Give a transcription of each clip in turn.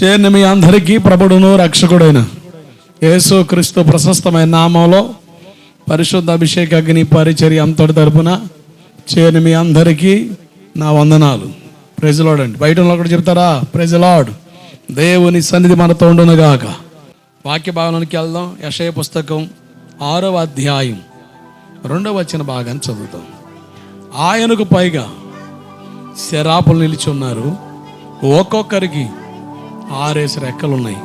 చేరిన మీ అందరికీ ప్రభుడును రక్షకుడైన యేసు క్రీస్తు ప్రశస్తమైన నామంలో పరిశుద్ధ అభిషేక అగ్ని పరిచర్య అంతటి తరపున చేరిన మీ అందరికీ నా వందనాలు. ప్రైజ్ లార్డ్ అండి. బయట కూడా చెప్తారా ప్రైజ్ లార్డ్. దేవుని సన్నిధి మనతో ఉండునుగాక. వాక్య భాగంలోనికి వెళ్దాం. యెషయా పుస్తకం 6వ అధ్యాయం 2వ వచన భాగాన్ని చదువుతాం. ఆయనకు పైగా శరాపులు నిలిచి ఉన్నారు, ఒక్కొక్కరికి 6 రెక్కలు ఉన్నాయి.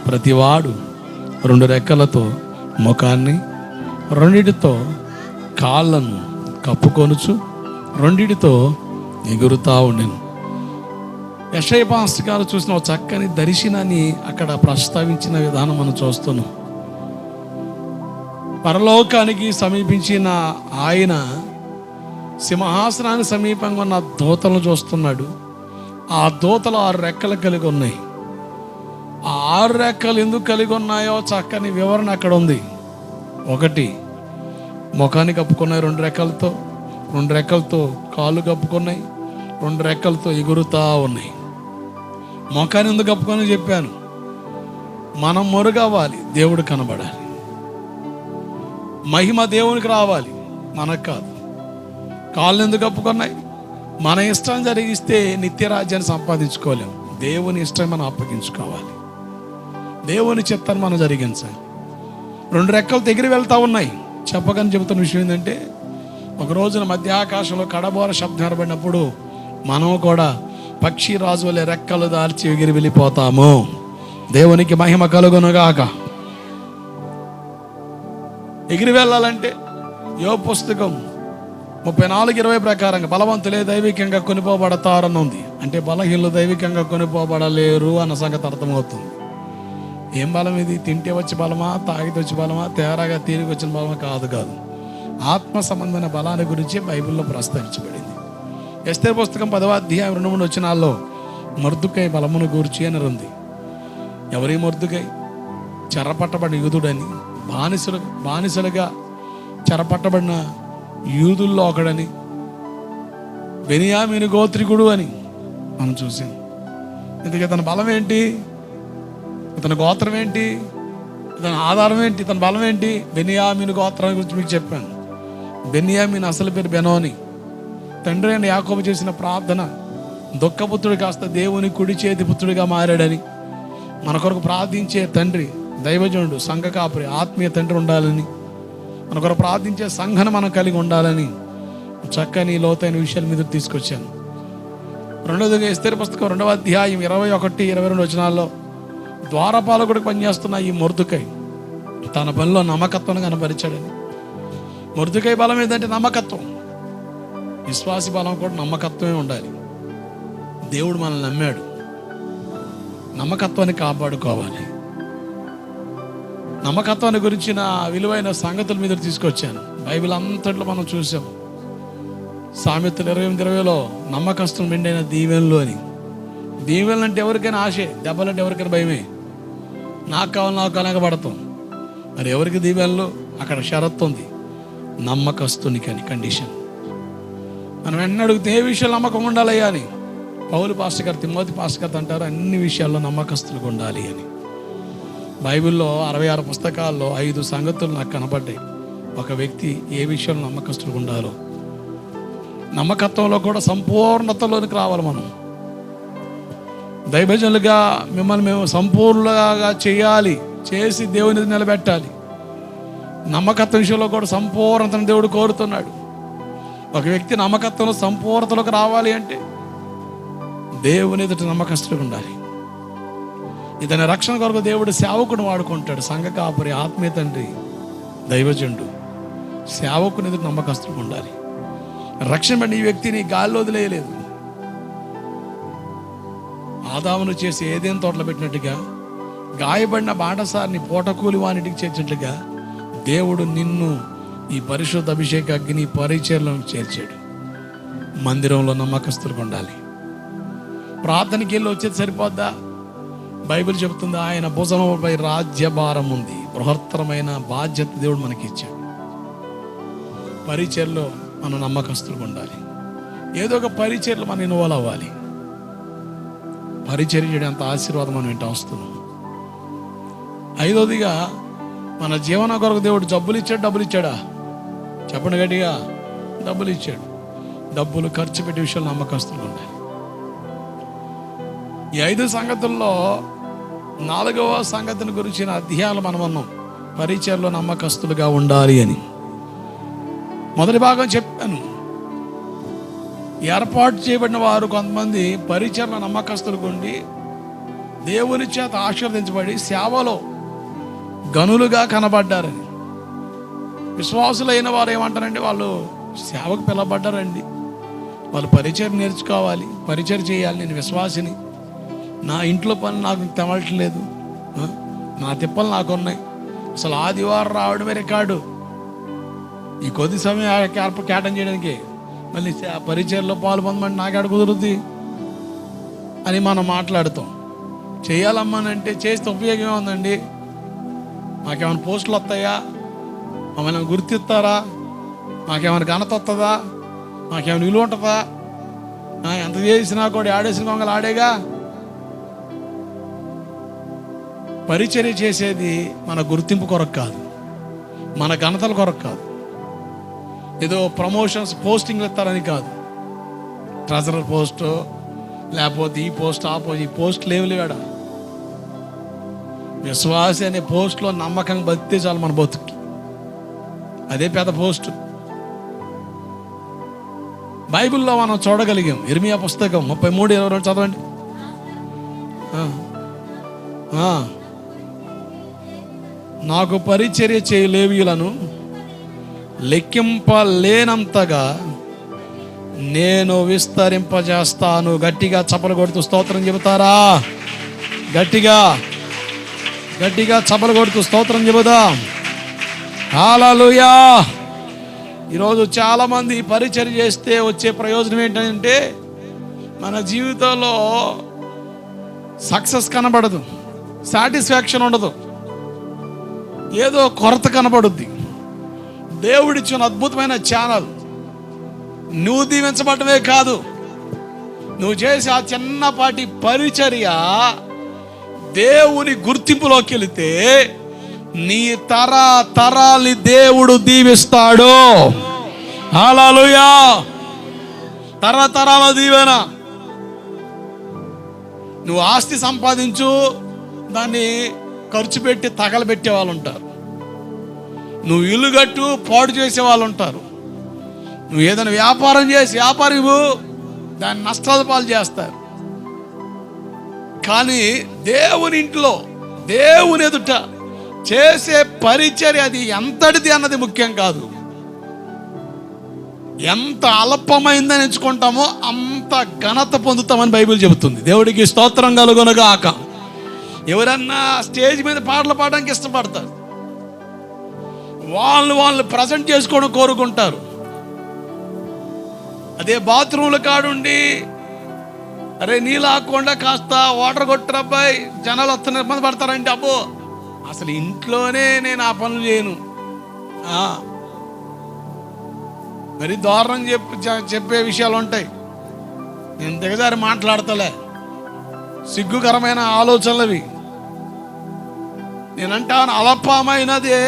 ప్రతివాడు 2 రెక్కలతో ముఖాన్ని, 2 కాళ్ళను కప్పుకొనుచు 2 ఎగురుతా ఉండెను. యెషయా పాస్టర్ గారు చూసిన ఒక చక్కని దర్శనాన్ని అక్కడ ప్రస్తావించిన విధానం మనం చూస్తున్నాం. పరలోకానికి సమీపించిన ఆయన సింహాసనానికి సమీపంగా ఉన్న దూతలను చూస్తున్నాడు. ఆ దూతలు 6 రెక్కలు కలిగి ఉన్నాయి. ఆ 6 రెక్కలు ఎందుకు కలిగి ఉన్నాయో చక్కని వివరణ అక్కడ ఉంది. 1 ముఖాన్ని కప్పుకున్నాయి 2 రెక్కలతో, 2 రెక్కలతో కాళ్ళు కప్పుకున్నాయి, 2 రెక్కలతో ఎగురుతా ఉన్నాయి. ముఖాన్ని ఎందుకు కప్పుకొని చెప్పాను, మనం మొరుగవ్వాలి, దేవుడు కనబడాలి, మహిమ దేవునికి రావాలి, మనకు కాదు. కాళ్ళు ఎందుకు కప్పుకున్నాయి, మన ఇష్టం జరిగిస్తే నిత్యరాజ్యాన్ని సంపాదించుకోలేము. దేవుని ఇష్టం మనం అప్పగించుకోవాలి, దేవుని చిత్తాన్ని మనం జరిగించాలి. 2 రెక్కలు ఎగిరి వెళ్తా ఉన్నాయి. చెప్పకని చెబుతున్న విషయం ఏంటంటే, ఒక రోజున మధ్యాకాశంలో కడబోర శబ్దం ఏర్పడినప్పుడు మనం కూడా పక్షి రాజు వలె రెక్కలు దాల్చి ఎగిరి వెళ్ళిపోతాము. దేవునికి మహిమ కలుగునుగాక. ఎగిరి వెళ్ళాలంటే యోబు పుస్తకం 34:20 ప్రకారంగా బలవంతులే దైవికంగా కొనిపోబడతారని ఉంది. అంటే బలహీనులు దైవికంగా కొనిపోబడలేరు అన్న సంగతి అర్థమవుతుంది. ఏం బలం ఇది? తింటే వచ్చి బలమా, తాగితే వచ్చి బలమా, తేరాగా తీరిగి వచ్చిన బలమా? కాదు. ఆత్మ సంబంధమైన బలాన్ని గురించి బైబిల్లో ప్రస్తావించబడింది. ఎస్తేరు పుస్తకం 10వ అధ్యాయం 2-3 వచనాల్లో మొర్దుకై బలమును గూర్చి అని ఉంది. ఎవరి మొర్దుకై? చెరపట్టబడిన యూదుడని, బానిసలుగా చెరపట్టబడిన యూదుల్లో ఒకడని, బెన్యామీను గోత్రికుడు అని మనం చూసాం. ఇందుకే ఇతని బలం ఏంటి, ఇతని గోత్రం ఏంటి, ఇతని ఆధారం ఏంటి, ఇతని బలం ఏంటి? బెన్యామీను గోత్రాన్ని గురించి మీకు చెప్పాను. బెన్యామీను అసలు పేరు బెనోని. తండ్రి అయిన యాకోబు చేసిన ప్రార్థన, దుఃఖపుత్రుడు కాస్త దేవుని కుడి చేతి పుత్రుడిగా మారాడని, మన కొరకు ప్రార్థించే తండ్రి, దైవజనుడు, సంఘ కాపురి, ఆత్మీయ తండ్రి ఉండాలని, మన కొరకు ప్రార్థించే సంఘను మనం కలిగి ఉండాలని చక్కని లోతైన విషయాల మీద తీసుకొచ్చాను. 2వ ఎస్తేరు పుస్తకం 2వ అధ్యాయం 21-22 వచనాల్లో ద్వారపాలకుడికి పనిచేస్తున్న ఈ మొర్దుకై తన పనిలో నమ్మకత్వం కనపరిచాడని. మొర్దుకై బలం ఏంటంటే నమ్మకత్వం. విశ్వాసి బలం కూడా నమ్మకత్వమే ఉండాలి. దేవుడు మనల్ని నమ్మాడు, నమ్మకత్వాన్ని కాపాడుకోవాలి. నమ్మకత్వాన్ని గురించిన విలువైన సంగతుల మీద తీసుకొచ్చాను. బైబిల్ అంతట్లో మనం చూసాం. సామెతలు 28-20లో నమ్మకస్తులు మెండైన దీవెనలు అని. దీవెనలు అంటే ఎవరికైనా ఆశే, దెబ్బలంటే ఎవరికైనా భయమే. నాకు కావాలి పడతాం. మరి ఎవరికి దీవెనలు? అక్కడ షరత్తు ఉంది, నమ్మకస్తునికని కండిషన్. మనం వెంటనే అడిగితే ఏ విషయాలు నమ్మకం ఉండాలయ్యా అని. పౌలు పాస్టర్ గారు, తిమోతి పాస్టర్ గారు అంటారు, అన్ని విషయాల్లో నమ్మకస్తులుగా ఉండాలి అని. బైబిల్లో 66 పుస్తకాల్లో 5 సంగతులు నాకు కనబడ్డాయి. ఒక వ్యక్తి ఏ విషయంలో నమ్మకస్తులుగా ఉండాలో. నమ్మకత్వంలో కూడా సంపూర్ణతలోనికి రావాలి. మనం దైవజనులుగా మిమ్మల్ని మేము సంపూర్ణంగా చేయాలి, చేసి దేవుని నిలబెట్టాలి. నమ్మకత్వం విషయంలో కూడా సంపూర్ణతను దేవుడు కోరుతున్నాడు. ఒక వ్యక్తి నమ్మకత్వంలో సంపూర్ణతలోకి రావాలి అంటే దేవుని ఎదుట నమ్మకస్తులుగా ఉండాలి. ఇతని రక్షణ కొరకు దేవుడు సేవకుని వాడుకుంటాడు. సంఘ కాపురి, ఆత్మీయ తండ్రి, దైవజనుడు సేవకుని ఎదుట నమ్మకస్తులుగా ఉండాలి. రక్షణ పడిన ఈ వ్యక్తిని గాల్లో వదిలేయలేదు. ఆదామును చేసి ఏదేం తోటలో పెట్టినట్టుగా, గాయపడిన బాటసారిని పూటకూలి వానిటికి చేర్చినట్లుగా దేవుడు నిన్ను ఈ పరిశుద్ధ అభిషేక అగ్ని పరిచర్యలో చేర్చాడు. మందిరంలో నమ్మకస్తులుగా ఉండాలి. ప్రార్థనకి వెళ్ళి వచ్చేది సరిపోద్దా? బైబిల్ చెబుతుంది ఆయన భుజంపై రాజ్యభారం ఉంది. బృహత్తరమైన బాధ్యత దేవుడు మనకి ఇచ్చాడు. పరిచర్యలో మనం నమ్మకస్తులుగా ఉండాలి. ఏదో ఒక పరిచర్యలో మనం ఇన్వాల్వ్ అవ్వాలి. పరిచర్య చేయడంత ఆశీర్వాదం మనం వింటూ వస్తున్నాం. ఐదోదిగా, మన జీవన కొరకు దేవుడు డబ్బులు ఇచ్చాడా? చెప్పండి గట్టిగా. డబ్బులు ఇచ్చాడు. డబ్బులు ఖర్చు పెట్టే విషయాలు నమ్మకస్తులు ఉండాలి. ఈ 5 సంగతుల్లో 4వ సంగతిని గురించిన అధ్యాయాలు మనం అన్నాం, పరిచర్యలో నమ్మకస్తులుగా ఉండాలి అని. మొదటి భాగం చెప్పాను. ఏర్పాటు చేయబడిన వారు కొంతమంది పరిచర్యలో నమ్మకస్తులుగా ఉండి దేవుని చేత ఆశీర్వదించబడి సేవలో గనులుగా కనబడ్డారని. విశ్వాసులైన వారు ఏమంటారంటే, వాళ్ళు సేవకు పిలవబడ్డారండి, వాళ్ళు పరిచయం నేర్చుకోవాలి, పరిచయం చేయాలి. నేను విశ్వాసిని, నా ఇంట్లో పని నాకు తెమలట్లేదు, నా తిప్పలు నాకు ఉన్నాయి, అసలు ఆదివారం రావడమే రికార్డు, ఈ కొద్ది సమయం కేటాయించడానికి చేయడానికి మళ్ళీ పరిచయంలో పాలు పొందమంటే నాకేడ కుదురుద్ది అని మనం మాట్లాడుతాం. చేయాలమ్మానంటే చేస్తే ఉపయోగం ఏముందండి? మాకేమైనా పోస్టులు వస్తాయా? మమ్మల్ని గుర్తిస్తారా? మాకేమైనా ఘనత వస్తుందా? మాకేమైనా విలువ ఉంటుందా? ఎంత చేసినా కూడా ఆడేసిన కొంగలు ఆడేగా. పరిచర్య చేసేది మన గుర్తింపు కొరకు కాదు, మన ఘనతల కొరకు కాదు, ఏదో ప్రమోషన్స్ పోస్టింగ్లు ఇస్తారని కాదు. ట్రెజరర్ పోస్టు, లేకపోతే ఈ పోస్ట్ ఆ పోస్ట్, ఈ పోస్టులు ఏమి లేవాడా. విశ్వాసి అనే పోస్టులో నమ్మకంగా బతితే చాలు మన బతుకి, అదే పెద్ద పోస్టు. బైబిల్లో మనం చూడగలిగాం. ఇర్మియా పుస్తకం 33:22 చదవండి. నాకు పరిచర్య చేయ లేవీయులను లెక్కింపలేనంతగా నేను విస్తరింపజేస్తాను. గట్టిగా చప్పలు కొడుతూ స్తోత్రం చెబుతారా? గట్టిగా చప్పలు కొడుతూ స్తోత్రం చెబుదాం. హల్లెలూయా. ఈరోజు చాలామంది పరిచర్య చేస్తే వచ్చే ప్రయోజనం ఏంటంటే, మన జీవితంలో సక్సెస్ కనబడదు, సాటిస్ఫాక్షన్ ఉండదు, ఏదో కొరత కనబడుద్ది. దేవుడిచ్చిన అద్భుతమైన ఛానల్, నువ్వు దీవించబడమే కాదు, నువ్వు చేసే ఆ చిన్నపాటి పరిచర్య దేవుని గుర్తింపులోకి వెళితే నీ తరాలి దేవుడు దీవిస్తాడు. హల్లెలూయా. తరతరాల దీవెన. నువ్వు ఆస్తి సంపాదించు, దాన్ని ఖర్చు పెట్టి తగలబెట్టే వాళ్ళు ఉంటారు. నువ్వు ఇల్లు కట్టు, పాడు చేసే వాళ్ళు ఉంటారు. నువ్వు ఏదైనా వ్యాపారం చేసి వ్యాపారం దాన్ని నష్టాల పాలు చేస్తారు. కానీ దేవుని ఇంట్లో, దేవుని ఎదుట చేసే పరిచర్య అది ఎంతటిది అన్నది ముఖ్యం కాదు. ఎంత అల్పమైందని ఎంచుకుంటామో అంత ఘనత పొందుతామని బైబిల్ చెబుతుంది. దేవుడికి స్తోత్రం కలుగునుగాక. ఎవరన్నా స్టేజ్ మీద పాటలు పాడడానికి ఇష్టపడతారు, వాళ్ళు ప్రజెంట్ చేసుకోవడం కోరుకుంటారు. అదే బాత్రూంల కాడుండి, అరే నీళ్ళు ఆకుండా కాస్త వాటర్ కొట్టరబ్బాయి, జనాలు వస్తున్న ఇబ్బంది పడతారంటే, అబ్బో అసలు ఇంట్లోనే నేను ఆ పనులు చేయను. మరి దారుణం చెప్పే విషయాలు ఉంటాయి. నేను దిగజారి మాట్లాడతలే, సిగ్గుకరమైన ఆలోచనలు అవి. నేనంటాను, అల్పమైనదే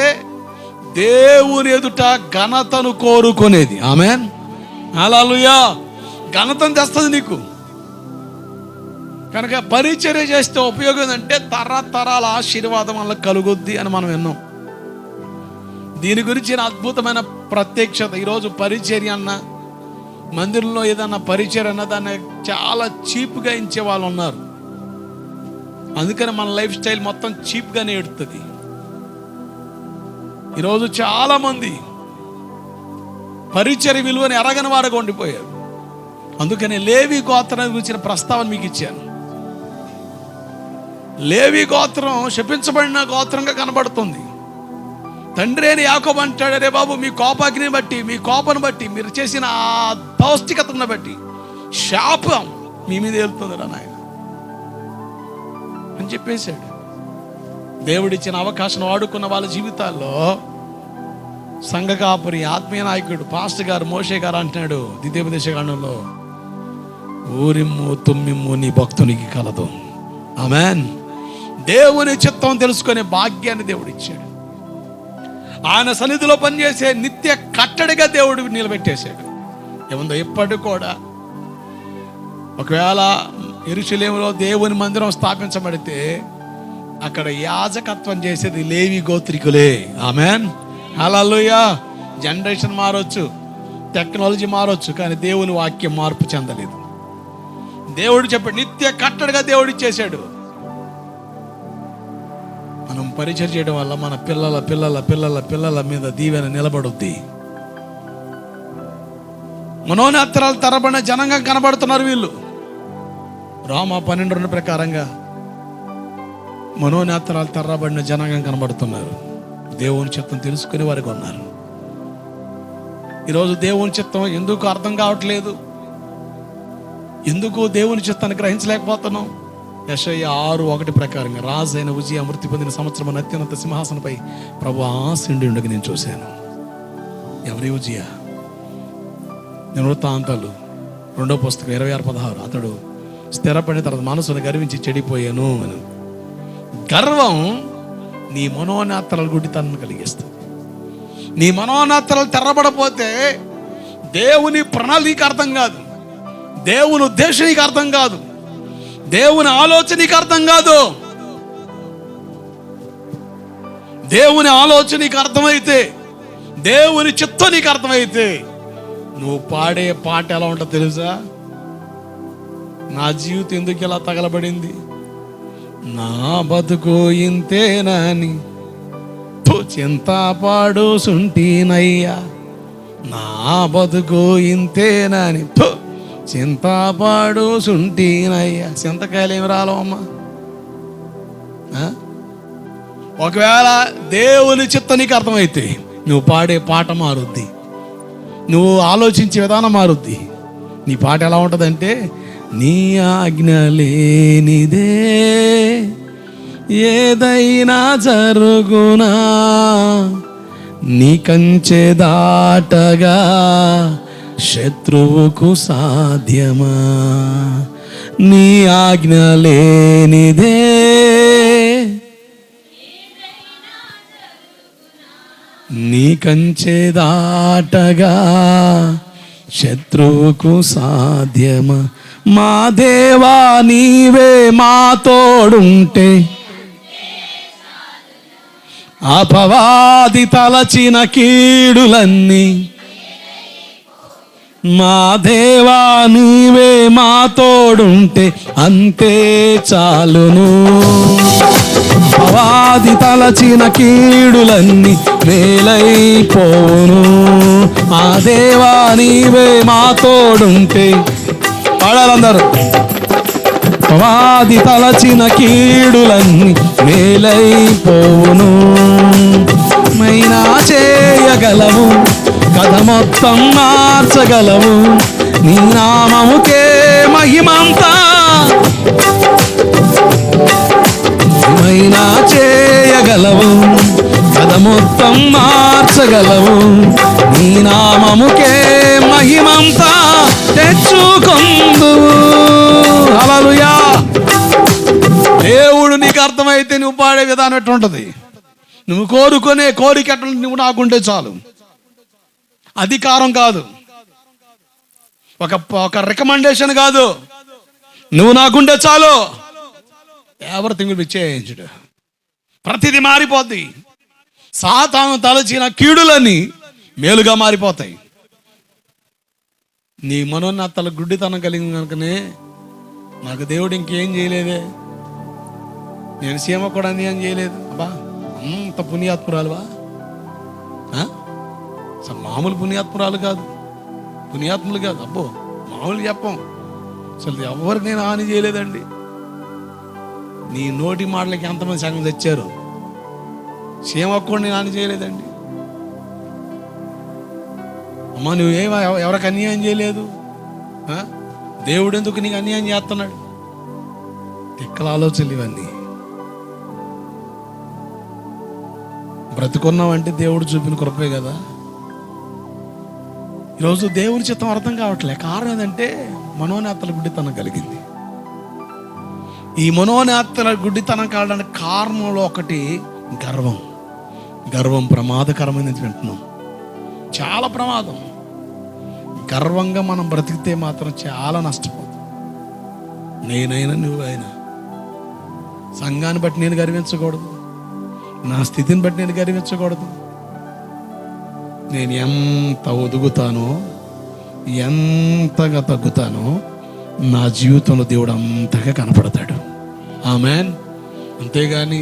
దేవుని ఎదుట ఘనతను కోరుకునేది. ఆమేన్. హల్లెలూయా. ఘనతను తెస్తుంది నీకు. కనుక పరిచర్య చేస్తే ఉపయోగం అంటే తరతరాల ఆశీర్వాదం వల్ల కలుగుద్ది అని మనం విన్నాం. దీని గురించిన అద్భుతమైన ప్రత్యక్షత. ఈరోజు పరిచర్య అన్న, మందిరంలో ఏదన్నా పరిచర్య అన్న దాన్ని చాలా చీప్గా ఇచ్చే వాళ్ళు ఉన్నారు. అందుకని మన లైఫ్ స్టైల్ మొత్తం చీప్గానే ఎడుతుంది. ఈరోజు చాలామంది పరిచర్య విలువని ఎరగని వారుగా ఉండిపోయారు. అందుకని లేవి గోత్రం గురించిన ప్రస్తావన మీకు ఇచ్చాను. లేవి గోత్రం శపించబడిన గోత్రంగా కనబడుతుంది. తండ్రి అని యాకోబు అంటాడు, అరే బాబు, మీ కోపాగ్ని బట్టి, మీ కోపను బట్టి, మీరు చేసిన ఆ పౌష్టికతను బట్టి శాపం మీ మీద వెళ్తుందిరా నాయన అని చెప్పేశాడు. దేవుడిచ్చిన అవకాశం వాడుకున్న వాళ్ళ జీవితాల్లో సంఘ కాపురి, ఆత్మీయ నాయకుడు, పాస్టర్ గారు, మోషే గారు అంటున్నాడు ద్వితీయోపదేశకాండంలో, ఊరిమ్ము తుమ్మిమ్ము నీ భక్తునికి కలదు. ఆమేన్. దేవుని చిత్తం తెలుసుకునే భాగ్యాన్ని దేవుడు ఇచ్చాడు. ఆయన సన్నిధిలో పనిచేసే నిత్య కట్టడిగా దేవుడు నిలబెట్టేశాడు. ఏముందో ఇప్పటికి కూడా ఒకవేళ యెరూషలేములో దేవుని మందిరం స్థాపించబడితే అక్కడ యాజకత్వం చేసేది లేవి గోత్రికులే. ఆమేన్. హల్లెలూయా. జనరేషన్ మారొచ్చు, టెక్నాలజీ మారొచ్చు, కానీ దేవుని వాక్యం మార్పు చెందలేదు. దేవుడు చెప్పాడు, నిత్య కట్టడిగా దేవుడు ఇచ్చేశాడు. మనం పరిచయం చేయడం వల్ల మన పిల్లల పిల్లల పిల్లల పిల్లల మీద దీవెన నిలబడుద్ది. మనోనేత్రాలు తరబడిన జనంగా కనబడుతున్నారు వీళ్ళు. రోమా 12:2 ప్రకారంగా మనోనేత్రాలు తరబడిన జనంగా కనబడుతున్నారు. దేవుని చిత్తం తెలుసుకునే వారికి ఉన్నారు. ఈరోజు దేవుని చిత్తం ఎందుకు అర్థం కావట్లేదు? ఎందుకు దేవుని చిత్తాన్ని గ్రహించలేకపోతున్నాం? యెషయా 6:1 ప్రకారంగా రాజు అయిన ఉజ్జియా మృతి పొందిన సంవత్సరం అత్యున్నత సింహాసనపై ప్రభువు ఆసీనుడై ఉండగా నేను చూశాను. ఎవరి ఉజ్జియా? వృత్తాంతాలు 2వ పుస్తకం 26:16. అతడు స్థిరపడిన తర్వాత మనసును గర్వించి చెడిపోయాను అని. గర్వం నీ మనోనేత్రాల గుడ్డితనం కలిగిస్తుంది. నీ మనోనేత్రాలు తెరబడపోతే దేవుని ప్రణాళిక అర్థం కాదు, దేవుని ఉద్దేశం నీకు అర్థం కాదు, దేవుని ఆలోచన నీకు అర్థం కాదు. దేవుని ఆలోచన నీకు అర్థమైతే, దేవుని చిత్తం నీకు అర్థమైతే, నువ్వు పాడే పాట ఎలా ఉంటుందో తెలుసా? నా జీవితం ఎందుకు ఇలా తగలబడింది, నా బతుకు ఇంతేనని చింతపాడు సుంటినయ్యా, నా బతుకు ఇంతేనని చింతపాడు సుంటినయ్యా. చింతకాయలు ఏమి రాలవమ్మా? ఒకవేళ దేవుని చిత్తం నీకు అర్థమైతే నువ్వు పాడే పాట మారుద్ది, నువ్వు ఆలోచించే విధానం మారుద్ది. నీ పాట ఎలా ఉంటుందంటే, నీ ఆజ్ఞ లేనిదే ఏదైనా జరుగునా, నీ కంచె దాటగా శత్రువుకు సాధ్యమా, నీ ఆజ్ఞ లేనిదే నీ కంచె దాటగా శత్రువుకు సాధ్యమా. మా దేవా నీవే మా తోడుంటే అపవాది తలచిన కీడులన్నీ, మా దేవా నీవే మా తోడుంటే అంతే చాలును. అపవాది తలచిన కీడులన్నీ మేలైపోవును. మా దేవా నీవే మా తోడుంటే, పాడాలందరూ. అపవాది తలచిన కీడులన్నీ మేలైపోవును. మైనా చేయగలవు, కథ మొత్తం మార్చగలవు, నీ నామముకే మహిమంతా. మైనా చేయగలవు, కథ మొత్తం మార్చగలవు, నీ నామముకే మహిమంతా తెచ్చుకొందువు. హల్లెలూయా. దేవుడు నీకు అర్థమైతే నువ్వు పాడే విధానం ఎట్లుంటది, నువ్వు కోరుకునే కోరిక ఎట్లా నువ్వు నాకుంటే చాలు. అధికారం కాదు, ఒక రికమెండేషన్ కాదు, నువ్వు నాకుంటే చాలు. Everything will be changed. ప్రతిదీ మారిపోద్ది. సాతాను తలచిన కీడులన్నీ మేలుగా మారిపోతాయి. నీ మనోన్నతల గుడ్డితనం కలిగింది కనుకనే నాకు దేవుడు ఇంకేం చేయలేదే, నేను సీమ కూడా అన్యాయం చేయలేదు. అబ్బా అంత పుణ్యాత్మురాలువా? అసలు మామూలు పుణ్యాత్మురాలు కాదు, పుణ్యాత్ములు కాదు. అబ్బో మామూలు చెప్పం. అసలు ఎవరికి నేను హాని చేయలేదండి. నీ నోటి మాటలకి ఎంతమంది సంగతి తెచ్చారు. సీమకు కూడా నేను హాని చేయలేదండి. అమ్మా నువ్వేమో ఎవరికి అన్యాయం చేయలేదు, దేవుడు ఎందుకు నీకు అన్యాయం చేస్తున్నాడు? తిక్కల ఆలోచనలు ఇవన్నీ. బ్రతుకున్నావంటే దేవుడు చూపిన కృపే కదా. ఈరోజు దేవుని చిత్తం అర్థం కావట్లే. కారణం ఏంటంటే మనోనేతల గుడ్డితనం కలిగింది. ఈ మనోనేతల గుడ్డితనం కావడానికి కారణంలో ఒకటి గర్వం. గర్వం ప్రమాదకరమైనది వింటున్నాం, చాలా ప్రమాదం. గర్వంగా మనం బ్రతికితే మాత్రం చాలా నష్టపోతాం. నేనైనా నువ్వైనా సంఘాన్ని బట్టి నేను గర్వించకూడదు, నా స్థితిని బట్టి నేను గర్వించకూడదు. నేను ఎంత ఒదుగుతానో, ఎంతగా తగ్గుతానో నా జీవితంలో దేవుడు అంతగా కనపడతాడు. ఆమేన్. అంతేగాని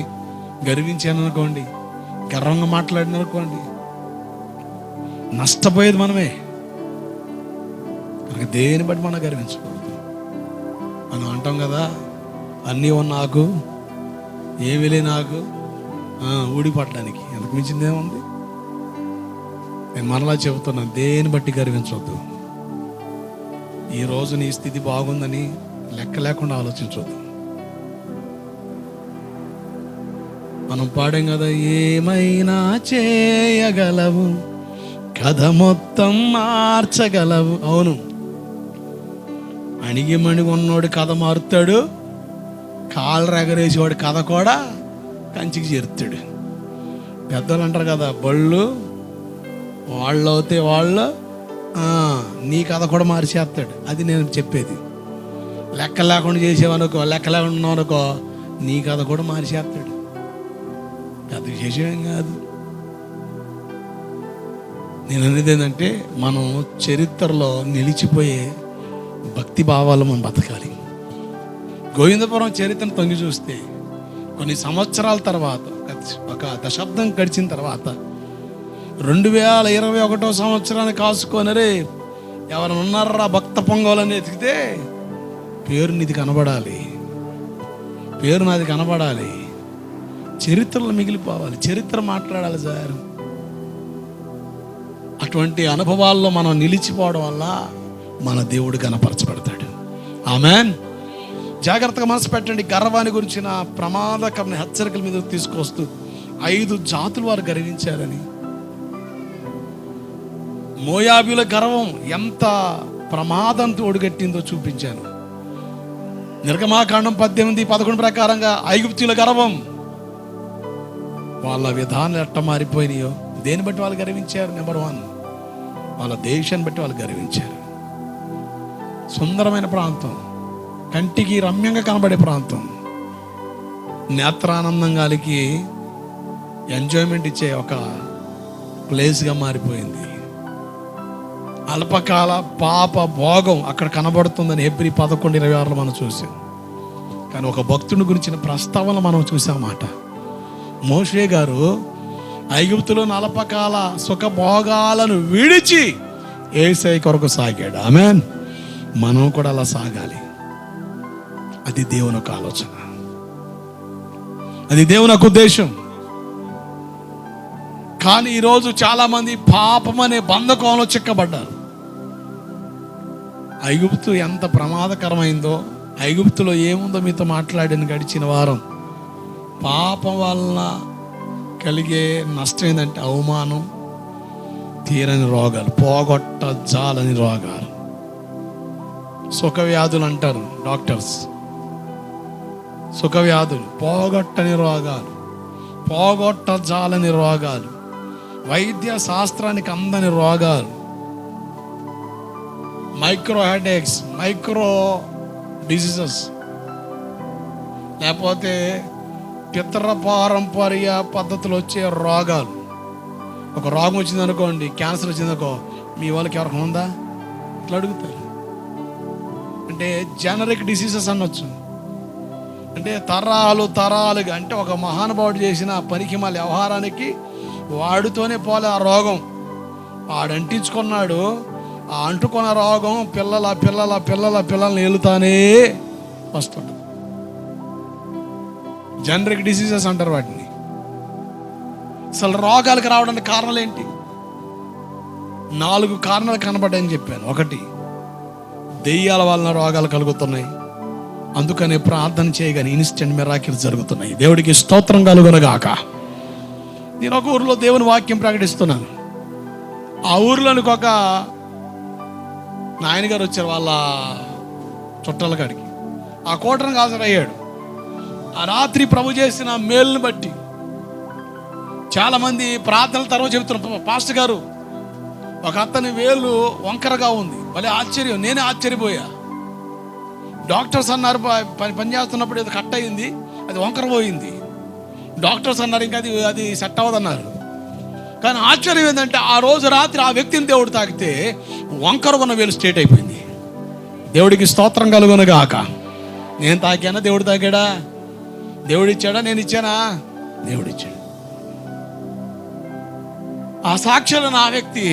గర్వించాను అనుకోండి, గర్వంగా మాట్లాడిన అనుకోండి, నష్టపోయేది మనమే. కనుక దేని బట్టి మనం గర్వించకూడదు. మనం అంటాం కదా, అన్నీ ఉన్న నాకు ఏమీ లే నాకు ఊడిపడడానికి, ఎందుకు మించిందేముంది. నేను మరలా చెబుతున్నా, దేని బట్టి గర్వించవద్దు. ఈరోజు నీ స్థితి బాగుందని లెక్క లేకుండా ఆలోచించవద్దు. మనం పాడాం కదా, ఏమైనా చేయగలవు, కథ మొత్తం మార్చగలవు. అవును, అణిగి మణిగి ఉన్నోడు కథ మారుతాడు, కాళ్ళు ఎగరేసేవాడు కథ కూడా కంచికి చేరుతాడు. పెద్దలు అంటారు కదా, బళ్ళు వాళ్ళు అవుతే వాళ్ళు నీ కథ కూడా మార్చేస్తాడు. అది నేను చెప్పేది. లెక్క లేకుండా చేసేవనుకో, లెక్క లేకుండా ఉన్నావనుకో, నీ కథ కూడా మార్చేస్తాడు. పెద్ద విశేషమేం కాదు. నేను అనేది ఏంటంటే, మనం చరిత్రలో నిలిచిపోయే భక్తి భావాలు మనం బతకాలి. గోవిందపురం చరిత్రను తొంగి చూస్తే కొన్ని సంవత్సరాల తర్వాత, ఒక దశాబ్దం గడిచిన తర్వాత 2021 సంవత్సరాన్ని కాసుకొని రే ఎవరైనా ఉన్నారా భక్త పొంగోలని ఎతికితే పేరు నీది కనబడాలి, పేరు నాది కనబడాలి, చరిత్రలో మిగిలిపోవాలి, చరిత్ర మాట్లాడాలి సార్. అటువంటి అనుభవాల్లో మనం నిలిచిపోవడం వల్ల మన దేవుడు కనపరచబడతాడు. ఆమేన్. జాగ్రత్తగా మనసు పెట్టండి. గర్వాన్ని గురించిన ప్రమాదకరమైన హెచ్చరికల మీద తీసుకొస్తూ 5 జాతులు వారు గర్వించారని. మోయాబీల గర్వం ఎంత ప్రమాదంతో ఒడిగట్టిందో చూపించాను. నిర్గమాకాండం 18:11 ప్రకారంగా ఐగుప్తీయుల గర్వం, వాళ్ళ విధానాలు ఎట్ట మారిపోయినాయో దేన్ని బట్టి వాళ్ళు గర్వించారు. నెంబర్ 1, వాళ్ళ దేశాన్ని బట్టి వాళ్ళు గర్వించారు. సుందరమైన ప్రాంతం, కంటికి రమ్యంగా కనబడే ప్రాంతం, నేత్రానందంగాలికి ఎంజాయ్మెంట్ ఇచ్చే ఒక ప్లేస్గా మారిపోయింది. అల్పకాల పాప భోగం అక్కడ కనబడుతుందని హెబ్రీ 11:26 మనం చూసాం. కానీ ఒక భక్తుని గురించిన ప్రస్తావన మనం చూసామాట. మోషే గారు ఐగుప్తులో అల్పకాల సుఖ భోగాలను విడిచి యేసయ్య కొరకు సాగాడు. ఆమేన్. మనం కూడా అలా సాగాలి. అది దేవుని యొక్క ఆలోచన, అది దేవుని యొక్క ఉద్దేశం. కానీ ఈరోజు చాలా మంది పాపం అనే బంధకంలో చిక్కబడ్డారు. ఐగుప్తు ఎంత ప్రమాదకరమైందో, ఐగుప్తులో ఏముందో మీతో మాట్లాడిన గడిచిన వారం. పాపం వలన కలిగే నష్టం ఏంటంటే అవమానం, తీరని రోగాలు, పోగొట్ట జాలని రోగాలు, సుఖ వ్యాధులు అంటారు డాక్టర్స్. సుఖ వ్యాధులు, పోగొట్టని రోగాలు, పోగొట్ట జాలని రోగాలు, వైద్య శాస్త్రానికి అందని రోగాలు, మైక్రో హెడేక్స్, మైక్రో డిసీజెస్, లేకపోతే పితర పారంపర్య పద్ధతులు వచ్చే రోగాలు. ఒక రోగం వచ్చింది అనుకోండి, క్యాన్సర్ వచ్చిందనుకో, మీ వాళ్ళకి ఎవరికి ఉందా ఇట్లా అడుగుతారు. అంటే జనరిక్ డిసీజెస్ అనొచ్చు. అంటే తరాలుగా, అంటే ఒక మహానుభావుడు చేసిన పనికిమాల వ్యవహారానికి వాడితోనే పోలే ఆ రోగం. వాడు అంటించుకున్నాడు, ఆ అంటుకున్న రోగం పిల్లల్ని ఏలుతానే వస్తుంది. జనరిక్ డిసీజెస్ అంటారు వాటిని. అసలు రోగాలకు రావడానికి కారణాలు ఏంటి? 4 కారణాలు కనబడ్డాయని చెప్పాను. 1, దెయ్యాల వలన రోగాలు కలుగుతున్నాయి. అందుకనే ప్రార్థన చేయగానే ఇన్స్టెంట్ మిరాకిల్స్ జరుగుతున్నాయి. దేవుడికి స్తోత్రం కలుగునగాక. నేను ఒక ఊరిలో దేవుని వాక్యం ప్రకటిస్తున్నాను. ఆ ఊరిలోనికి ఒక నాయనగారు వచ్చారు వాళ్ళ చుట్టాల కాడికి. ఆ కోటరకు హాజరయ్యాడు. ఆ రాత్రి ప్రభు చేసిన మేలుని బట్టి చాలామంది ప్రార్థనల తర్వాత చెబుతున్నారు, పాస్టర్ గారు ఒక అతని వేలు వంకరగా ఉంది. భలే ఆశ్చర్యం, నేనే ఆశ్చర్యపోయా. డాక్టర్స్ అన్నారు పని చేస్తున్నప్పుడు ఏదో కట్ అయింది, అది వంకర పోయింది. డాక్టర్స్ అన్నారు ఇంకా అది సెట్ అవ్వదన్నారు. కానీ ఆశ్చర్యం ఏంటంటే ఆ రోజు రాత్రి ఆ వ్యక్తిని దేవుడు తాకితే వంకర ఉన్న వేలు స్ట్రేట్ అయిపోయింది. దేవుడికి స్తోత్రం కలుగునుగాక. నేను తాకానా, దేవుడు తాకాడా? దేవుడు ఇచ్చాడా, నేను ఇచ్చానా? దేవుడు ఇచ్చాడు. ఆ సాక్షులు నా వ్యక్తి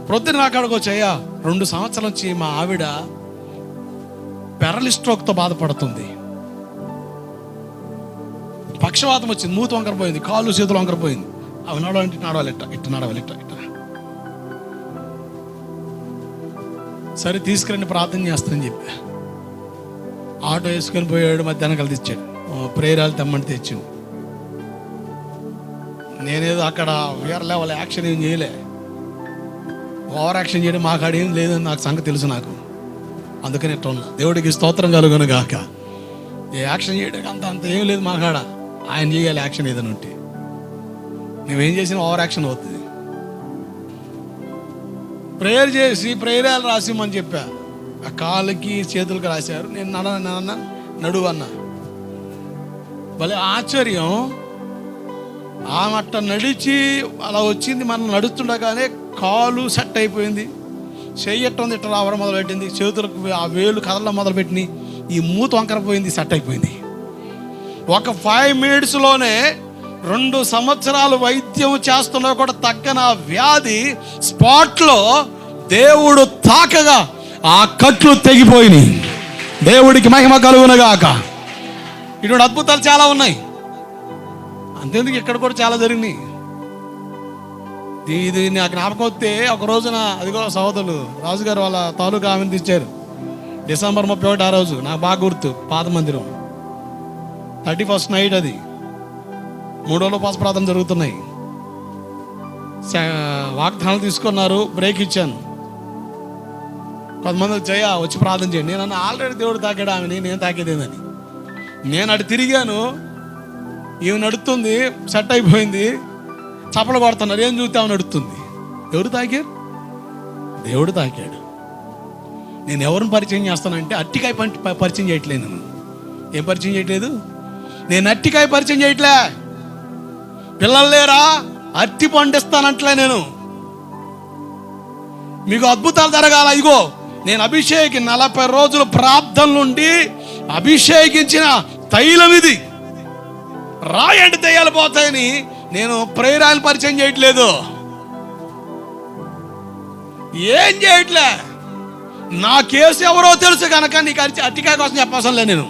ప్రొద్దున నాకాడికి వచ్చాయా, 2 సంవత్సరాల నుంచి మా ఆవిడ పెరలిస్ట్రోక్తో బాధపడుతుంది. పక్షవాతం వచ్చింది, మూతి వంకరపోయింది, కాళ్ళు చేతులు వంకరపోయింది. అవి నడవాలంటే నడవాలి, ఇట్ట నడవాలి, ఇట్ట. సరే తీసుకురండి ప్రార్థన చేస్తానని చెప్పా. ఆటో వేసుకొని పోయాడు. మధ్యాహ్నం కలిసి తెచ్చాడు, ప్రేరాలు తెమ్మంటే తెచ్చిండు. నేనేదో అక్కడ వేరే లెవెల్ యాక్షన్ ఏం చేయలే. ఓవర్ యాక్షన్ చేయడం మా కాడ ఏం లేదని నాకు సంగతి తెలుసు. నాకు అందుకని ఇట్లా ఉన్నా. దేవుడికి స్తోత్రం కలుగును గాక. ఏ యాక్షన్ చేయడానికి అంత ఏం లేదు మా కాడ. ఆయన చేయాలి యాక్షన్ ఏదైనా ఉంటే. నువ్వేం చేసినా ఓవర్ యాక్షన్ అవుతుంది. ప్రేయర్ చేసి ప్రేయరాలు రాసిమని చెప్పా. ఆ కాళ్ళకి చేతులకి రాశారు. నేను నడువు అన్నా. భలే ఆశ్చర్యం, ఆమె అట్ట నడిచి అలా వచ్చింది. మనం నడుస్తుండగానే కాలు సెట్ అయిపోయింది, చెయ్యట్టం ఇట్లా రావడం మొదలుపెట్టింది, చేతులకు ఆ వేలు కదలడం మొదలుపెట్టినాయి, ఈ మూత వంకరపోయింది, సెట్ అయిపోయింది. ఒక 5 minutesలోనే 2 సంవత్సరాలు వైద్యం చేస్తున్నా కూడా తగ్గన వ్యాధి స్పాట్లో దేవుడు తాకగా ఆ కట్లు తెగిపోయినాయి. దేవుడికి మహిమ కలుగునుగాక. ఇటువంటి అద్భుతాలు చాలా ఉన్నాయి. అంతేందుకు ఇక్కడ కూడా చాలా జరిగినాయి. ఇది నాకు జ్ఞాపకం వస్తే ఒక రోజున అదిగో సహోదరులు రాజుగారు వాళ్ళ తాలూకా ఆమెను తెచ్చారు. డిసెంబర్ 31 ఆ రోజు నాకు బాగా గుర్తు. పాత మందిరం 31st నైట్, అది 3 రోజులు ఉపవాస ప్రార్థన జరుగుతున్నాయి. వాగ్దానాలు తీసుకున్నారు, బ్రేక్ ఇచ్చాను. కొంతమంది జయ వచ్చి ప్రార్థన చేయండి. నేను అన్న ఆల్రెడీ దేవుడు తాకాడు ఆమెని, నేను తాకేదేందని. నేను అటు తిరిగాను, ఈమె నడుస్తుంది, సెట్ అయిపోయింది, చప్పలు కొడుతున్నారు. ఏం చూస్తే ఆమె నడుస్తుంది. ఎవరు తాకారు? దేవుడు తాకాడు. నేను ఎవరిని పరిచయం చేస్తానంటే అట్టికాయ పరిచయం చేయట్లేదు. నేను ఏం పరిచయం చేయట్లేదు? నేను అట్టికాయ పరిచయం చేయట్లే. పిల్లలు లేరా, అట్టి పండిస్తానంటలే. నేను మీకు అద్భుతాలు జరగాల. ఇదిగో నేను 40 రోజులు ప్రార్థన నుండి అభిషేకించిన తైలం ఇది. రాయండి దయ్యాలు పోతాయని నేను ప్రేరాలు పరిచయం చేయట్లేదు. ఏం చేయట్లే. నా కేసు ఎవరో తెలుసు కనుక నీకు అట్టికాయ కోసం చెప్పవసరం లేదు. నేను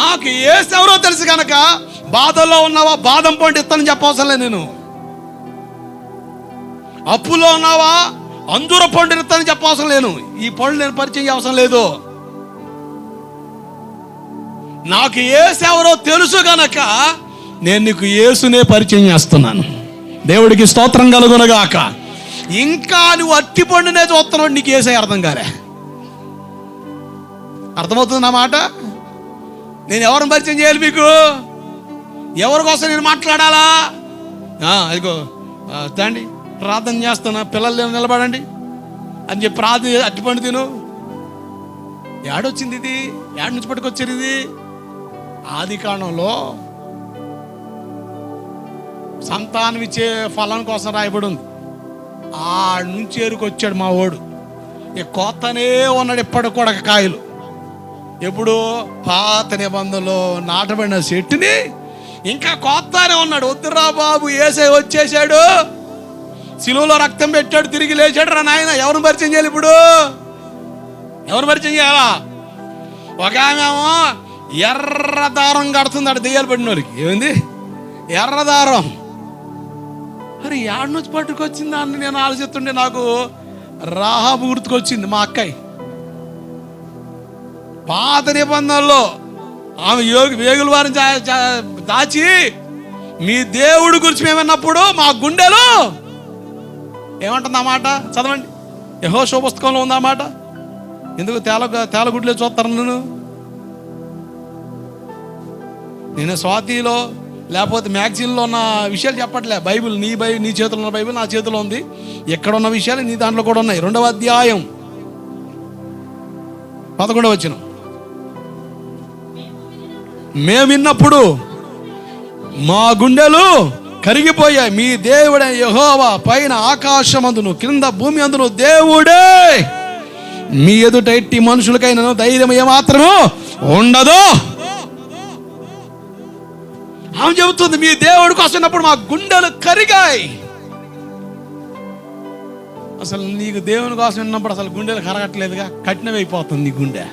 నాకు ఏసు ఎవరో తెలుసు కనుక బాధల్లో ఉన్నావా, బాదం పండు ఇస్తానని చెప్పవసరం లేదు. నేను అప్పులో ఉన్నావా, అంజూర పండు ఇస్తానని చెప్పవసరం లేదు. ఈ పండు నేను పరిచయం అవసరం లేదు. నాకు ఏసు ఎవరో తెలుసు గనక నేను నీకు యేసునే పరిచయం చేస్తున్నాను. దేవుడికి స్తోత్రం కలుగునుగాక. ఇంకా నువ్వు అట్టి పండునే చూస్తున్నావు, నీకు యేసే అర్థం కాలే. అర్థమవుతుంది నా మాట? నేను ఎవరిని పరిచయం చేయాలి మీకు? ఎవరి కోసం నేను మాట్లాడాలా? అదిగో తండి ప్రార్థన చేస్తున్నా, పిల్లలు నిలబడండి అని చెప్పి ప్రార్థన అట్టిపండు తిను. ఏడొచ్చింది ఇది? ఏడు నుంచి పట్టుకొచ్చారు ఇది? ఆది కాండంలో సంతానం ఇచ్చే ఫలం కోసం రాయబడి ఉంది. ఆడ నుంచి ఏరుకొచ్చాడు మా వాడు. ఇక కోతనే ఉన్నాడు ఇప్పటికి కూడా కాయలు. ఎప్పుడు పాత నిబంధనలో నాటబడిన చెట్టుని ఇంకా కోస్తానే ఉన్నాడు. వద్దురా బాబు, యేసే వచ్చేసాడు, శిలువలో రక్తం పెట్టాడు, తిరిగి లేచాడు రా నాయన. ఎవరిని పరిచయం చేయాలి ఇప్పుడు? ఎవరు పరిచయం చేయాలా? ఒక ఆమెమో ఎర్ర దారం కడుతుంది అటు దెయ్యాలు పడిన వాళ్ళకి. ఏమైంది? ఎర్ర దారం. అరే ఏడు నుంచి పట్టుకొచ్చిందా అని నేను ఆలోచిస్తుంటే నాకు రాహాబు గుర్తుకొచ్చింది. మా అక్కయ్య పాత నిబంధనలో ఆమె వేగుల వారిని దాచి మీ దేవుడి గురించి మేమన్నప్పుడు మా గుండెలో ఏమంటుంది ఆ మాట? చదవండి. యెహోషువ పుస్తకంలో ఉందా మాట? ఎందుకు తేలగుడ్లే చూస్తారు? నేను స్వాతిలో లేకపోతే మ్యాగజైన్లో ఉన్న విషయాలు చెప్పట్లే. బైబిల్ నీ చేతిలో ఉన్న బైబిల్ నా చేతిలో ఉంది. ఎక్కడ ఉన్న విషయాలు నీ దాంట్లో కూడా ఉన్నాయి. 2వ అధ్యాయం 11వ వచనం. మేము విన్నప్పుడు మా గుండెలు కరిగిపోయాయి. మీ దేవుడే యెహోవా, పైన ఆకాశమందును క్రింద భూమి అందును దేవుడే. మీ ఎదుట ఎట్టి మనుషులకైనా ధైర్యం ఏమాత్రము ఉండదు. ఆమె చెబుతుంది, మీ దేవుడికి వస్తున్నప్పుడు మా గుండెలు కరిగాయి. అసలు నీకు దేవుని కోసం విన్నప్పుడు అసలు గుండెలు కరగట్లేదుగా, కఠినమైపోతుంది నీ గుండె.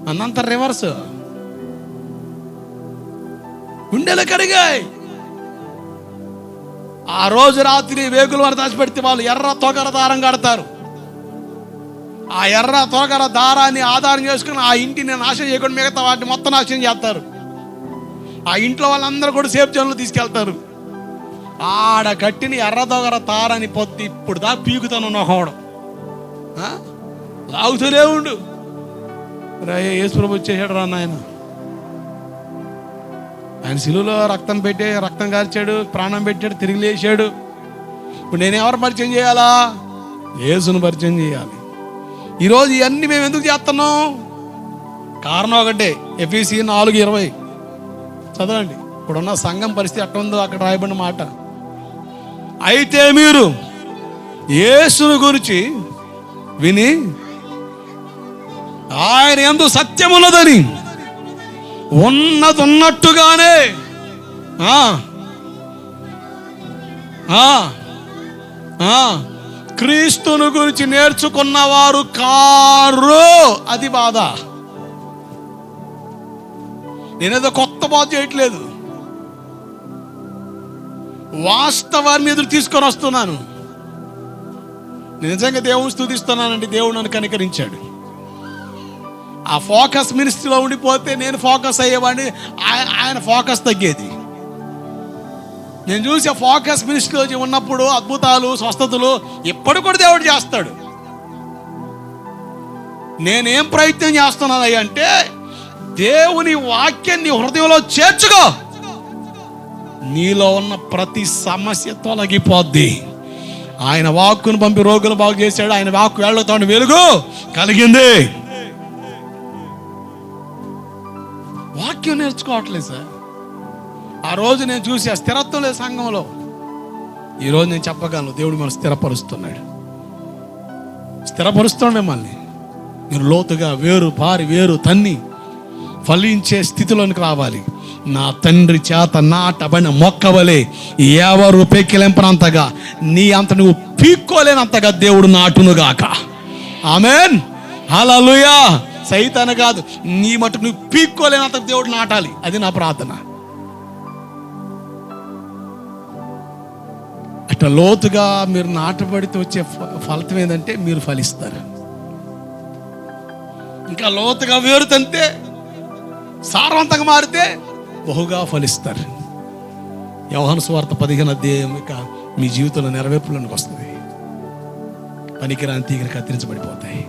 అన్నంత రివర్స్, గుండెలు కరిగాయి. ఆ రోజు రాత్రి వేగుల వారు దాచిపెడితే వాళ్ళు ఎర్ర తొగర దారం కడతారు. ఆ ఎర్ర తొగర దారాన్ని ఆధారం చేసుకుని ఆ ఇంటిని నాశనం చేయకుండా మిగతా వాటిని మొత్తం నాశనం చేస్తారు. ఆ ఇంట్లో వాళ్ళందరూ కూడా సేఫ్ జోన్లో తీసుకెళ్తారు. ఆడ కట్టిన ఎర్ర తొగర దారాన్ని పొద్దు ఇప్పుడు దా పీకుతాను నొకవడం, లాగుతూనే ఉండు. యేసు ప్రభు వచ్చేసాడు రా నాయన. ఆయన శిలువలో రక్తం కార్చాడు, ప్రాణం పెట్టాడు, తిరిగి లేచాడు. ఇప్పుడు నేను ఎవరు పరిచయం చేయాలా? యేసును పరిచయం చేయాలి. ఈరోజు ఇవన్నీ మేము ఎందుకు చేస్తున్నాం? కారణం ఒకటే. ఎఫెసీ 4:20 చదవండి. ఇప్పుడున్న సంఘం పరిస్థితి ఎట్లా ఉందో అక్కడ రాయబడిన మాట. అయితే మీరు యేసును గురించి విని ఆయన యందు సత్యం ఉన్నదని ఉన్నట్టుగానే క్రీస్తును గురించి నేర్చుకున్నవారు కారు. అది బాధ. నేనేదో కొత్త బాధ చేయట్లేదు, వాస్తవాన్ని ఎదురు తీసుకొని వస్తున్నాను. నిజంగా దేవుని స్తుతిస్తున్నానండి. దేవుడు నన్ను కనికరించాడు. ఆ ఫోకస్ మినిస్ట్రీలో ఉండిపోతే నేను ఫోకస్ అయ్యేవాడిని, ఆయన ఫోకస్ తగ్గేది. నేను చూసే ఫోకస్ మినిస్ట్రీలో ఉన్నప్పుడు అద్భుతాలు, స్వస్థతలు ఎప్పుడు కూడా దేవుడు చేస్తాడు. నేనేం ప్రయత్నం చేస్తున్నాను అంటే దేవుని వాక్యాన్ని హృదయంలో చేర్చుకో. నీలో ఉన్న ప్రతి సమస్య తొలగిపోద్ది. ఆయన వాక్కును పంపి రోగులు బాగు చేశాడు. ఆయన వాక్కు వేళ్లతో వెలుగు కలిగింది. వాక్యం నేర్చుకోవట్లేదు సార్. ఆ రోజు నేను చూసి ఆ స్థిరత్వం లేదు సంఘంలో. ఈరోజు నేను చెప్పగలను, దేవుడు మనం స్థిరపరుస్తున్నాడు. స్థిరపరుస్తున్నాడు మిమ్మల్ని. మీరు లోతుగా వేరు తన్ని ఫలించే స్థితిలోనికి రావాలి. నా తండ్రి చేత నాటబడిన మొక్కవలే ఎవరు పెక్కిలింపనంతగా నీ అంత నువ్వు పీక్కోలేనంతగా దేవుడు నాటునుగాక. ఆమెన్, హల్లెలూయా. సైతాను కాదు, నీ మటుకు నువ్వు పీక్కోలేనంత దేవుడు నాటాలి. అది నా ప్రార్థన. అట్లా లోతుగా మీరు నాటబడితే వచ్చే ఫలితం ఏంటంటే మీరు ఫలిస్తారు. ఇంకా లోతుగా వేరుతంటే సారవంతంగా మారితే బహుగా ఫలిస్తారు. యోహాను సువార్త 15వ అధ్యాయం మీ జీవితంలో నెరవేర్పులోనికి వస్తుంది. పనికిరాని తీగలు కత్తిరించబడిపోతాయి.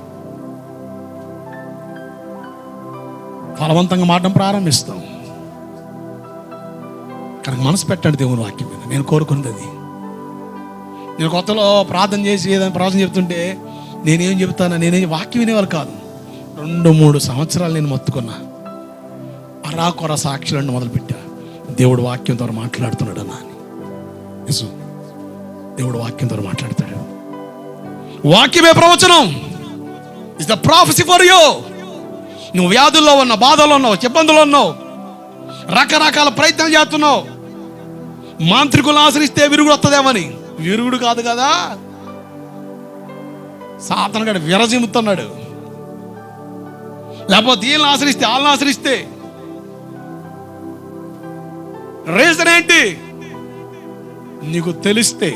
ఫలవంతంగా మారడం ప్రారంభిస్తాం. కానీ మనసు పెట్టండి దేవుని వాక్యం మీద. నేను కోరుకున్నది అది. నేను కొత్తలో ప్రార్థన చేసి ఏదైనా ప్రార్థన చెప్తుంటే నేనేం చెప్తాను, నేనేం వాక్యం వినేవాళ్ళు కాదు. 2-3 సంవత్సరాలు నేను మొత్తుకున్నా. అరాకొర సాక్షులను మొదలుపెట్టా. దేవుడు వాక్యం ద్వారా మాట్లాడుతున్నాడు అన్నా అని. దేవుడు వాక్యం ద్వారా మాట్లాడతాడు. వాక్యమే ప్రవచనం. It's the prophecy for you. నువ్వు వ్యాధుల్లో ఉన్నావు, బాధల్లో ఉన్నావు, ఇబ్బందుల్లో ఉన్నావు, రకరకాల ప్రయత్నం చేస్తున్నావు. మాంత్రికులను ఆశ్రయిస్తే విరుగుడు వస్తుందేమని. విరుగుడు కాదు కదా, సాతాను గడు విరజిమ్ముతున్నాడు. లేకపోతే వీళ్ళని ఆశ్రయిస్తే, వాళ్ళని ఆశ్రయిస్తే రీజన్ ఏంటి నీకు తెలిస్తే,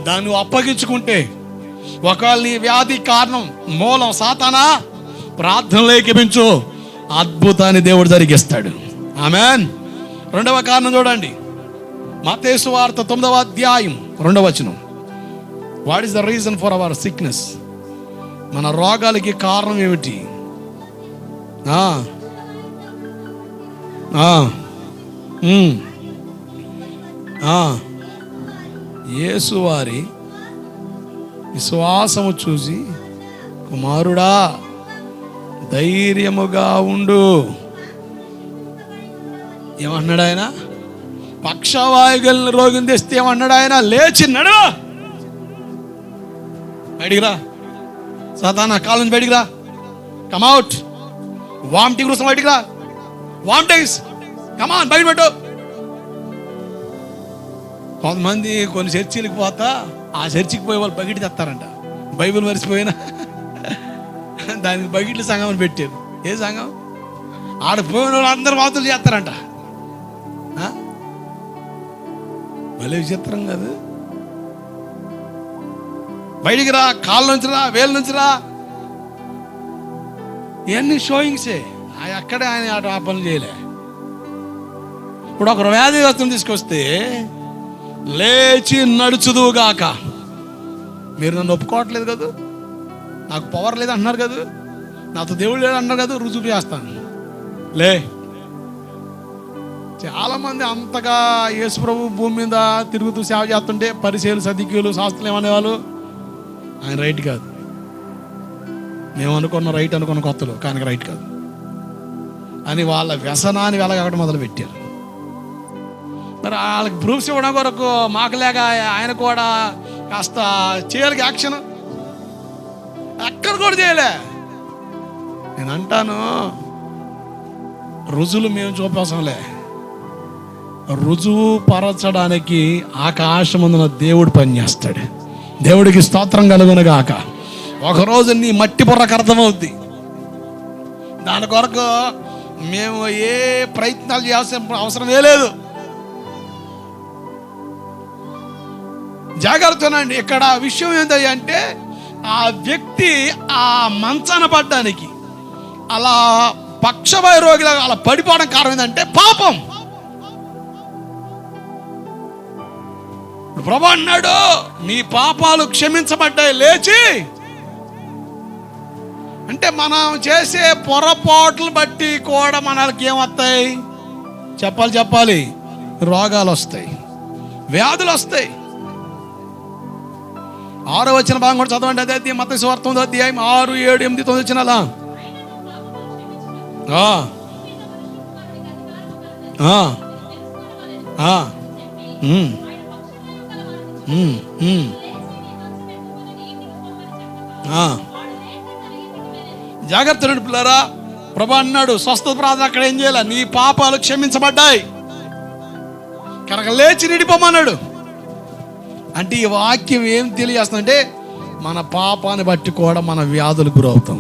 దాన్ని అప్పగించుకుంటే, ఒకవేళ నీ వ్యాధి కారణం మూలం సాతానా, ప్రార్థనలో ఏకీపించు, అద్భుతాన్ని దేవుడు జరిగిస్తాడు. ఆమేన్. 2వ కారణం చూడండి, మత్తయి సువార్త 9వ అధ్యాయం 2వ వచనం. What is the reason for hour sickness? మన రోగాలకి కారణం ఏమిటి? యేసు వారి విశ్వాసము చూసి, కుమారుడా ధైర్యముగా ఉండు. ఏమన్నాడు ఆయన? పక్షవాయుగల రోగిని తెస్తే ఏమన్నాడు ఆయన? లేచి నడు, బయటికి రా, సాతానా కాళ్ళ నుంచి బయటికి రా, కమ్అట్, వామిటింగ్ కోసం బయటికి రా, వామిటింగ్స్ కమాన్ బయట పెట్టు. కొంతమంది కొన్ని చర్చిలకు పోతా, ఆ చర్చికి పోయే వాళ్ళు బకెట్ తెస్తారంట, బైబిల్ మరిచిపోయినా దానికి బకెట్ల సంఘం అని పెట్టారు. ఏ సంఘం? ఆడ పోయిన వాళ్ళు అందరు వాతులు చేస్తారంట. భలే విచిత్రం కాదు? బయటికి రా, కాళ్ళ నుంచి రా, వేల నుంచి రా, ఇవన్నీ షోయింగ్సే. అక్కడే ఆయన ఆ పనులు చేయలే. ఇప్పుడు ఒక వ్యాధిగ్రస్తుని తీసుకొస్తే లేచి నడుచుదువుగాక. మీరు నన్ను ఒప్పుకోవట్లేదు కదా, నాకు పవర్ లేదు అంటున్నారు కదా, నాతో దేవుడు లేదు అంటున్నారు కదా, రుజువు చేస్తాను లే. చాలామంది అంతగా యేసు ప్రభు భూమి మీద తిరుగుతూ సేవ చేస్తుంటే పరిచయాలు, సదిక్యులు, శాస్త్రులు ఏమనేవాళ్ళు? ఆయన రైట్ కాదు, మేము అనుకున్న రైట్ అనుకున్న కొత్తలు, కానీ రైట్ కాదు అని వాళ్ళ వ్యసనాన్ని వెలగడం మొదలు పెట్టారు. మరి వాళ్ళకి ప్రూఫ్స్ ఇవ్వడం కొరకు మాకు లేక ఆయన కూడా కాస్త చేయాలి యాక్షన్. ఎక్కడ కూడా చేయలే. నేను అంటాను, రుజువులు మేము చూపవసరంలే. రుజువు పరచడానికి ఆకాశమందున దేవుడు పనిచేస్తాడు. దేవుడికి స్తోత్రం కలుగునుగాక. ఒకరోజు నీ మట్టి బుర్రకు అర్థమవుద్ది. దాని కొరకు మేము ఏ ప్రయత్నాలు చేయాల్సిన అవసరమే లేదు. జాగ్రత్తనండి. ఇక్కడ విషయం ఏంటంటే, ఆ వ్యక్తి ఆ మంచాన పడ్డానికి, అలా పక్షవాయు రోగిలాగా అలా పడిపోవడం కారణం ఏంటంటే పాపం. ప్రభు అన్నాడు, నీ పాపాలు క్షమించబడ్డాయి, లేచి. అంటే మనం చేసే పొరపాట్లు బట్టి కూడా మనకి ఏమొస్తాయి? చెప్పాలి, రోగాలు వస్తాయి, వ్యాధులు వస్తాయి. 6వ వచన భాగం కూడా చదవండి. అదే మత్తయి సువార్త 9వ అధ్యాయం 6, 7, 8, 9 వచనాలా. జాగ్రత్త పిల్లరా. ప్రభు అన్నాడు, స్వస్థత ప్రార్థన అక్కడ ఏం చేయాలి? నీ పాపాలు క్షమించబడ్డాయి, కనుక లేచి నిడిపోమన్నాడు. అంటే ఈ వాక్యం ఏం తెలియజేస్తుందంటే, మన పాపాన్ని బట్టి కూడా మన వ్యాధులకు గురవుతాం.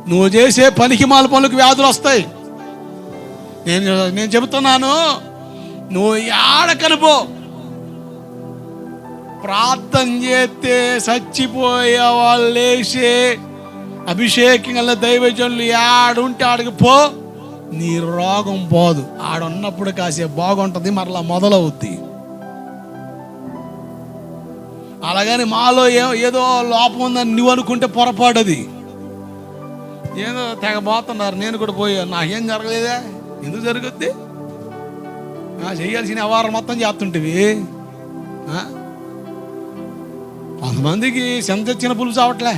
నువ్వు చేసే పనికి మాల పనులకు వ్యాధులు వస్తాయి. నేను చెబుతున్నాను, నువ్వు ఏడకనుపో, ప్రార్థన చేస్తే చచ్చిపోయే వాళ్ళు లేచే అభిషేకం గల దైవజనులు ఆడుంటే ఆడికి పో, నీ రోగం పోదు. ఆడున్నప్పుడు కాసేపు బాగుంటుంది, మరలా మొదలవుద్ది. అలాగని మాలో ఏదో లోపం ఉందని నువ్వు అనుకుంటే పొరపాటు. అది ఏదో తెగబోతున్నారు. నేను కూడా పోయాను, నాకేం జరగలేదా? ఎందుకు జరుగుద్ది? చేయాల్సిన వ్యవహారం మొత్తం చేస్తుంటివి. కొంతమందికి సెంతెచ్చిన పులుసు అవట్లే,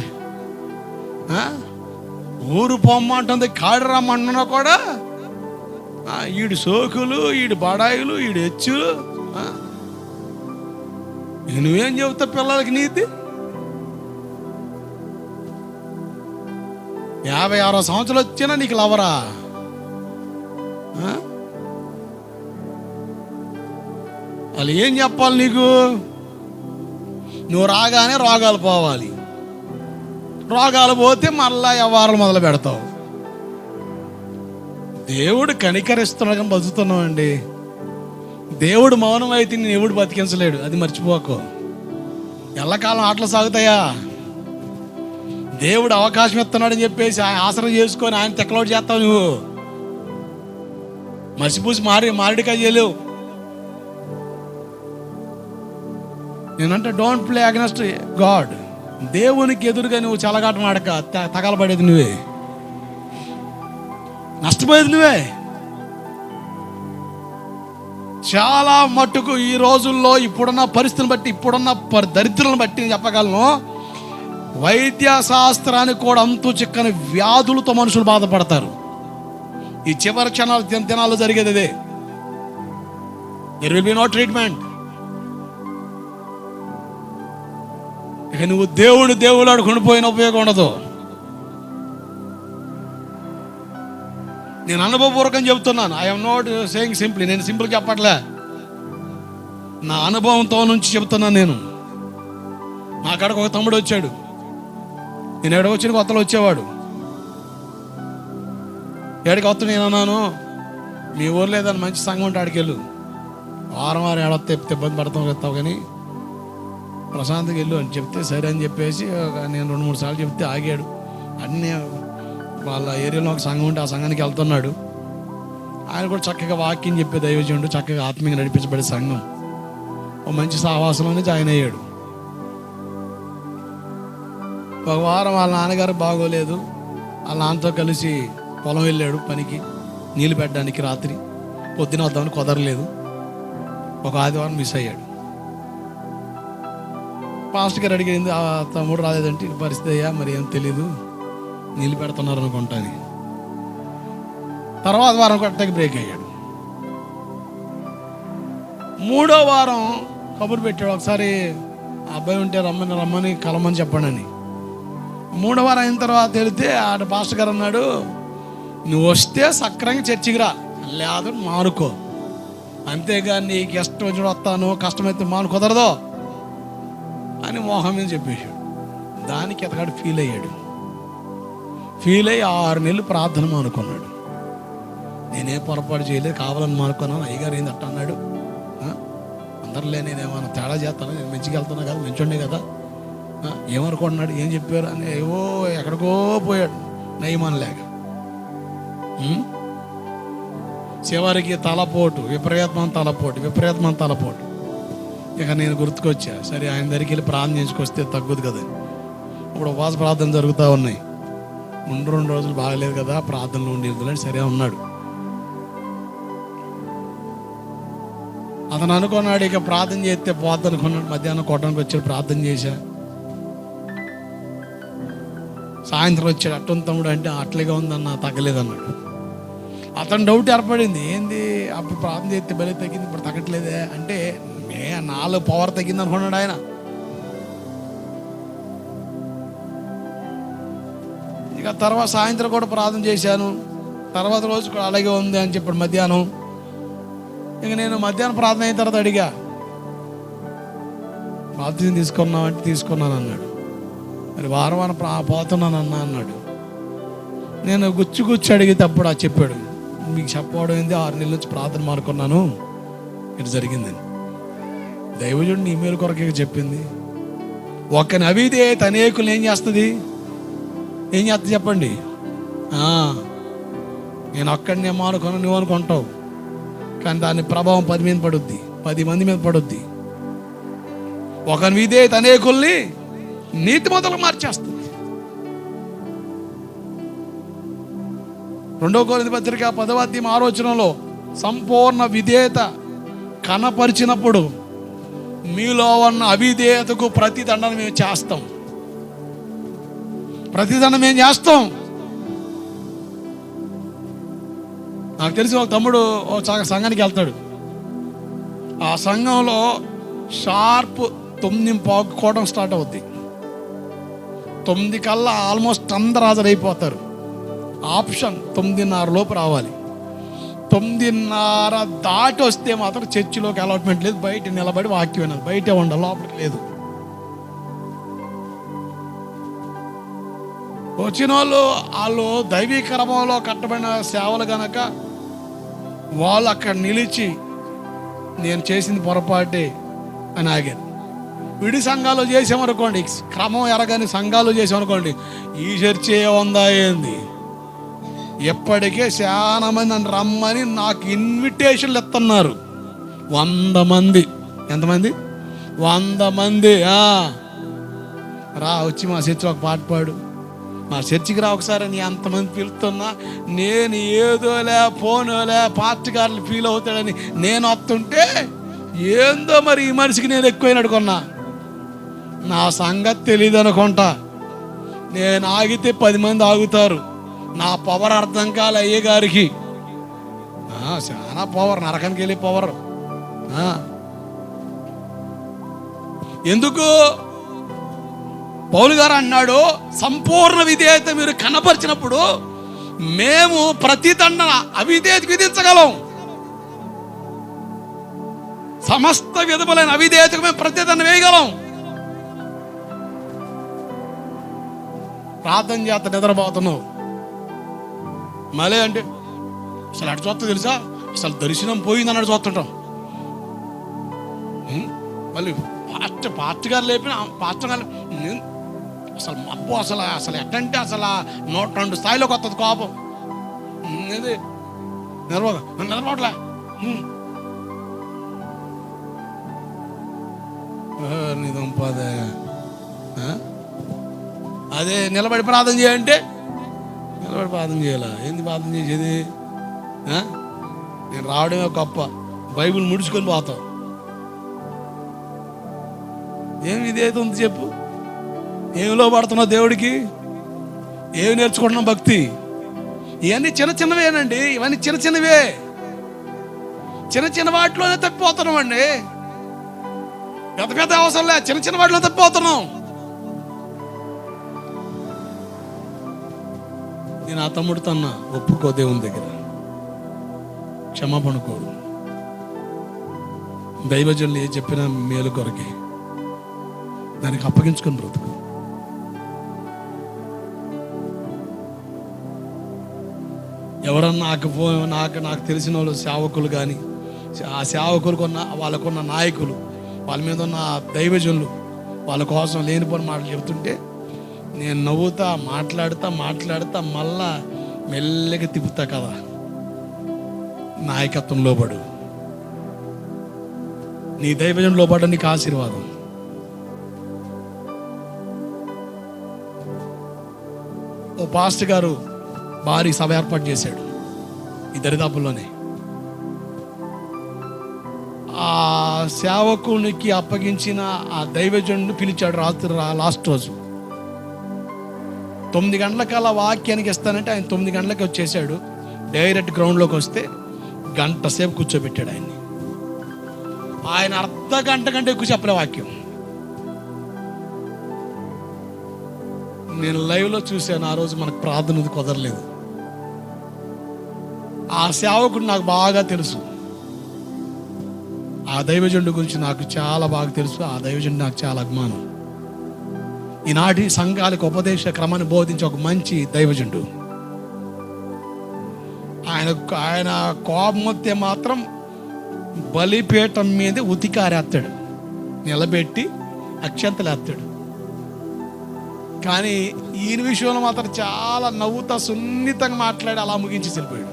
ఊరు పొమ్మంటుంది, కాడి రమ్మంటున్నా కూడా ఈడు సోకులు, ఈడు బడాయిలు, ఈడు హెచ్చులు. నువ్వేం చెబుతావు పిల్లలకి నీతి? 56వ సంవత్సరాలు వచ్చినా నీకు లవరా? వాళ్ళు ఏం చెప్పాలి నీకు? నువ్వు రాగానే రోగాలు పోవాలి, రోగాలు పోతే మళ్ళా వ్యవహారాలు మొదలు పెడతావు. దేవుడు కనికరిస్తున్నాడు కానీ బతుకుతున్నామండి. దేవుడు మౌనం అయితే నేను ఎవడు బతికించలేడు, అది మర్చిపోకు. ఎల్లకాలం ఆటలు సాగుతాయా? దేవుడు అవకాశం ఇస్తున్నాడని చెప్పేసి ఆయన ఆసరం చేసుకొని ఆయన తెక్కలోటు చేస్తావు. నువ్వు మసిపూసి మారిడికాయ చేయలేవు. నేనంటే డోంట్ ప్లే అగెన్స్ట్ గాడ్. దేవునికి ఎదురుగా నువ్వు చెలగాటం ఆడక తగలబడేది నువ్వే, నష్టపోయేది నువ్వే. చాలా మట్టుకు ఈ రోజుల్లో ఇప్పుడున్న పరిస్థితిని బట్టి, ఇప్పుడున్న దరిద్రులను బట్టి నేను చెప్పగలను, వైద్య శాస్త్రానికి కూడా అంతు చిక్కని వ్యాధులతో మనుషులు బాధపడతారు. ఈ చివరి దినాల్లో జరిగేది అదే. There will be no treatment. ఇక నువ్వు దేవుడు ఆడుకుని పోయిన ఉపయోగం ఉండదు. నేను అనుభవపూర్వకం చెబుతున్నాను. I'm not saying simply. నేను సింపుల్ చెప్పట్లే, నా అనుభవంతో నుంచి చెబుతున్నాను. నేను నా కాడకు ఒక తమ్ముడు వచ్చాడు. నేను ఎక్కడ వచ్చిన కొత్తలో వచ్చేవాడు. ఏడికి వస్తా నేను అన్నాను, మీ ఊర్లో ఏదైనా మంచి సంఘం ఉంటే ఆడికి వెళ్ళు, వారం ఏడొస్తే ఇబ్బంది పడతాం చెప్తావు కానీ ప్రశాంతంగా వెళ్ళు అని చెప్తే సరే అని చెప్పేసి నేను 2-3 సార్లు చెప్తే ఆగాడు. అన్నీ వాళ్ళ ఏరియాలో ఒక సంఘం ఉంటే ఆ సంఘానికి వెళ్తున్నాడు. ఆయన కూడా చక్కగా వాక్యం చెప్పే దైవజనుడు, చక్కగా ఆత్మీయంగా నడిపించబడే సంఘం. ఓ మంచి సహవాసంలోనే జాయిన్ అయ్యాడు. ఒక వారం వాళ్ళ నాన్నగారు బాగోలేదు. వాళ్ళ నాన్నతో కలిసి పొలం వెళ్ళాడు పనికి, నీళ్ళు పెట్టడానికి. రాత్రి పొద్దున వద్దామని కుదరలేదు. ఒక ఆదివారం మిస్ అయ్యాడు. పాస్టర్ గారు అడిగింది, ఆ తమ్ముడు రాలేదంటే ఇది పరిస్థితి అయ్యా, మరి ఏం తెలీదు, నీళ్ళు పెడుతున్నారు అనుకుంటాను. తర్వాత వారం కొట్టకి బ్రేక్ అయ్యాడు. 3వ వారం కబురు పెట్టాడు, ఒకసారి అబ్బాయి ఉంటే రమ్మని కలమని చెప్పండి అని. 3వ వారం అయిన తర్వాత వెళితే ఆడ పాస్టర్ గారు అన్నాడు, నువ్వు వస్తే సక్రంగా చర్చికి రా, లేదు మానుకో, అంతేగాని నీకు ఇష్టం వచ్చి వస్తాను, కష్టమైతే మాను కుదరదు అని మోహం మీద చెప్పేశాడు. దానికి ఎతగాడు ఫీల్ అయ్యాడు. ఫీల్ అయ్యి 6 నెలలు ప్రార్థన మానుకున్నాడు. నేనే పొరపాటు చేయలేదు, కావాలని మానుకున్నాను. అయ్యగారు ఏంది అట్ట అన్నాడు, అందరిలే నేనేమన్నా తేడా చేస్తాను, నేను మంచిగా వెళ్తున్నా కదా, మంచోండే కదా, ఏమనుకుంటున్నాడు, ఏం చెప్పారు అని ఏవో ఎక్కడికో పోయాడు నయమనలేక. చివరికి తలపోటు, విపరీతమైన తలపోటు. ఇక నేను గుర్తుకొచ్చా, సరే ఆయన దగ్గరికి వెళ్ళి ప్రార్థన చేసుకొస్తే తగ్గుదు కదా. ఇప్పుడు ఉపవాస ప్రార్థన జరుగుతూ ఉన్నాయి. 2 రోజులు బాగలేదు కదా, ప్రార్థనలు ఉండి సరే ఉన్నాడు. అతను అనుకున్నాడు ఇక ప్రార్థన చేస్తే పోద్దు అనుకున్నాడు. మధ్యాహ్నం కొట్టడానికి వచ్చాడు, ప్రార్థన చేశా. సాయంత్రం వచ్చాడు, అట్టం తమ్ముడు అంటే అట్లేగా ఉందన్న, తగ్గలేదన్నాడు. అతను డౌట్ ఏర్పడింది, ఏంది అప్పుడు ప్రార్థన చేస్తే బలి తగ్గింది, ఇప్పుడు తగ్గట్లేదే అంటే నాలో పవర్ తగ్గింది అనుకున్నాడు ఆయన. ఇక తర్వాత సాయంత్రం కూడా ప్రార్థన చేశాను. తర్వాత రోజు కూడా అలాగే ఉంది అని చెప్పాడు మధ్యాహ్నం. ఇక నేను మధ్యాహ్నం ప్రార్థన అయిన తర్వాత అడిగా, ప్రార్థన తీసుకున్నామంటే తీసుకున్నాను అన్నాడు. మరి వారం పోతున్నాను అన్నాడు. నేను గుచ్చి అడిగితే అప్పుడు చెప్పాడు, మీకు చెప్పడం ఏంది, 6 నెలల నుంచి ప్రార్థన మానుకున్నాను, ఇటు జరిగిందని. దైవజుడు నీ మేలు కొరకే చెప్పింది. ఒక్కని అవిధేయత అనేకులు ఏం చేస్తుంది చెప్పండి. నేను ఒక్కడినే మానుకున్నా నువ్వు అనుకుంటావు, కానీ దాని ప్రభావం 10 మంది మీద పడుద్ది. ఒకని విధేయత అనేకుల్ని నీతిమంతులకు మార్చేస్తుంది. 2 కొరింథీ పత్రిక 10వ అధ్యాయం 6వ వచనంలో సంపూర్ణ విధేయత కనపరిచినప్పుడు మీలో ఉన్న అవిధేయతకు ప్రతిదండన మేము చేస్తాం. నాకు తెలిసి ఒక తమ్ముడు సంఘానికి వెళ్తాడు. ఆ సంఘంలో షార్ప్ 9:15 కోవడం స్టార్ట్ అవుద్ది. 9 కల్లా ఆల్మోస్ట్ అందరు హాజరైపోతారు. ఆప్షన్ 9:30 లోపు రావాలి. 9:30 దాటి వస్తే మాత్రం చర్చిలోకి అలాట్మెంట్ లేదు, బయట నిలబడి వాక్యం వినాలి, బయటే ఉండాలి, లోపలికి లేదు. వచ్చిన వాళ్ళు దైవీ క్రమంలో కట్టబడిన సేవలు గనక వాళ్ళు అక్కడ నిలిచి నేను చేసింది పొరపాటే అని ఆగారు. విడి సంఘాలు చేసామనుకోండి, క్రమం ఎరగని సంఘాలు చేసామనుకోండి, ఈ చర్చే ఉందా ఏంది, ఎప్పటికే చాలా మంది నన్ను రమ్మని నాకు ఇన్విటేషన్లు ఇస్తున్నారు. 100 మంది. ఎంతమంది? 100 మంది రా వచ్చి మా చర్చిలో ఒక పాట పాడు, మా చర్చికి రా ఒకసారి. నీ అంతమంది పిలుస్తున్నా, నేను ఏదోలే పోనోలే పార్టీగారులు ఫీల్ అవుతాడని నేను వస్తుంటే ఏందో మరి ఈ మనిషికి నేను ఎక్కువైనట్టు కొన్నా. నా సంగతి తెలియదు అనుకుంటా. నేను ఆగితే 10 మంది ఆగుతారు. నా పవర్ అర్థం కాలే అయ్యే గారికి. చాలా పవర్, నరకానికి వెళ్ళి పవర్. ఎందుకు పౌలు గారు అన్నాడు, సంపూర్ణ విధేయత మీరు కనపరిచినప్పుడు మేము ప్రతి దండన అవిధేయతకు విధించగలం. సమస్త విధములైన అవిధేయతకు మేము ప్రతి దండ వేయగలం. ప్రార్థన చేత నిద్రపోతున్నావు మళ్ళీ అంటే అసలు అటు చూస్తా తెలుసా, అసలు దర్శనం పోయింది అన్నట్టు చూస్తుంటాం. మళ్ళీ పార్టీ గారు లేపిన పాస్టర్ గారు అసలు అబ్బో అసలు ఎట్టంటే అసలు 102 స్థాయిలోకి వస్తుంది కోపం. ఇది నిద్రపోవట్లే. నిదంపదే అదే నిలబడి ప్రార్థన చేయంటే నిలబడి ప్రార్థన చేయాలా? ఏంది ప్రార్థన చేసేది? నేను రావడమే గొప్ప, బైబిల్ ముడుచుకొని పోతావు. ఏమి ఇదేదో ఉంది చెప్పు, ఏమిలో పడుతున్నావు దేవుడికి, ఏమి నేర్చుకుంటున్నావు భక్తి? ఇవన్నీ చిన్న చిన్నవేనండి, ఇవన్నీ చిన్న చిన్నవే. చిన్న చిన్న వాటిలోనే తప్పిపోతున్నాం అండి. పెద్ద పెద్ద అవసరం లే, చిన్న చిన్న వాటిలో తప్పిపోతున్నాం. నేను ఆ తమ్ముడితో అన్నా, ఒప్పుకో దేవుని దగ్గర క్షమాపణ కోరు. దైవజనులు ఏ చెప్పినా మేలు కొరకే, దానికి అప్పగించుకొని బ్రతుకు. ఎవరన్నా నాకు తెలిసిన వాళ్ళు సేవకులు కానీ, ఆ సేవకులకున్న వాళ్ళకున్న నాయకులు, వాళ్ళ మీద ఉన్న దైవజనులు వాళ్ళ కోసం లేనిపోని మాటలు చెబుతుంటే నేను నవ్వుతా మాట్లాడుతా మళ్ళా మెల్లగా తిప్పుతా కదా. నాయకత్వంలో పడు, నీ దైవజనంలో పడ, నీకు ఆశీర్వాదం. ఓ పాస్టర్ గారు భారీ సభ ఏర్పాటు చేశాడు ఈ దరిదాపుల్లోనే. ఆ సేవకునికి అప్పగించిన ఆ దైవజనుడిని పిలిచాడు రాత్రి లాస్ట్ రోజు. 9 గంటలకల్లా వాక్యానికి ఇస్తానంటే ఆయన 9 గంటలకి వచ్చేసాడు. డైరెక్ట్ గ్రౌండ్లోకి వస్తే 1 గంట సేపు కూర్చోబెట్టాడు ఆయన్ని. ఆయన అర్ధ గంట కంటే ఎక్కువ చెప్పలే వాక్యం. నేను లైవ్లో చూశాను. ఆ రోజు మనకు ప్రార్థన కుదరలేదు. ఆ సేవకుడు నాకు బాగా తెలుసు, ఆ దైవజనుడి గురించి నాకు చాలా బాగా తెలుసు. ఆ దైవజనుడు నాకు చాలా అభిమానం. ఈనాటి సంఘాలకు ఉపదేశ క్రమాన్ని బోధించే ఒక మంచి దైవజనుడు. ఆయన కోపం వస్తే మాత్రం బలిపీఠం మీద ఉతికారేస్తాడు, నిలబెట్టి అక్షంతలేస్తాడు. కానీ ఈయన విషయంలో మాత్రం చాలా నవ్వుతా సున్నితంగా మాట్లాడి అలా ముగించి వెళ్ళిపోయాడు.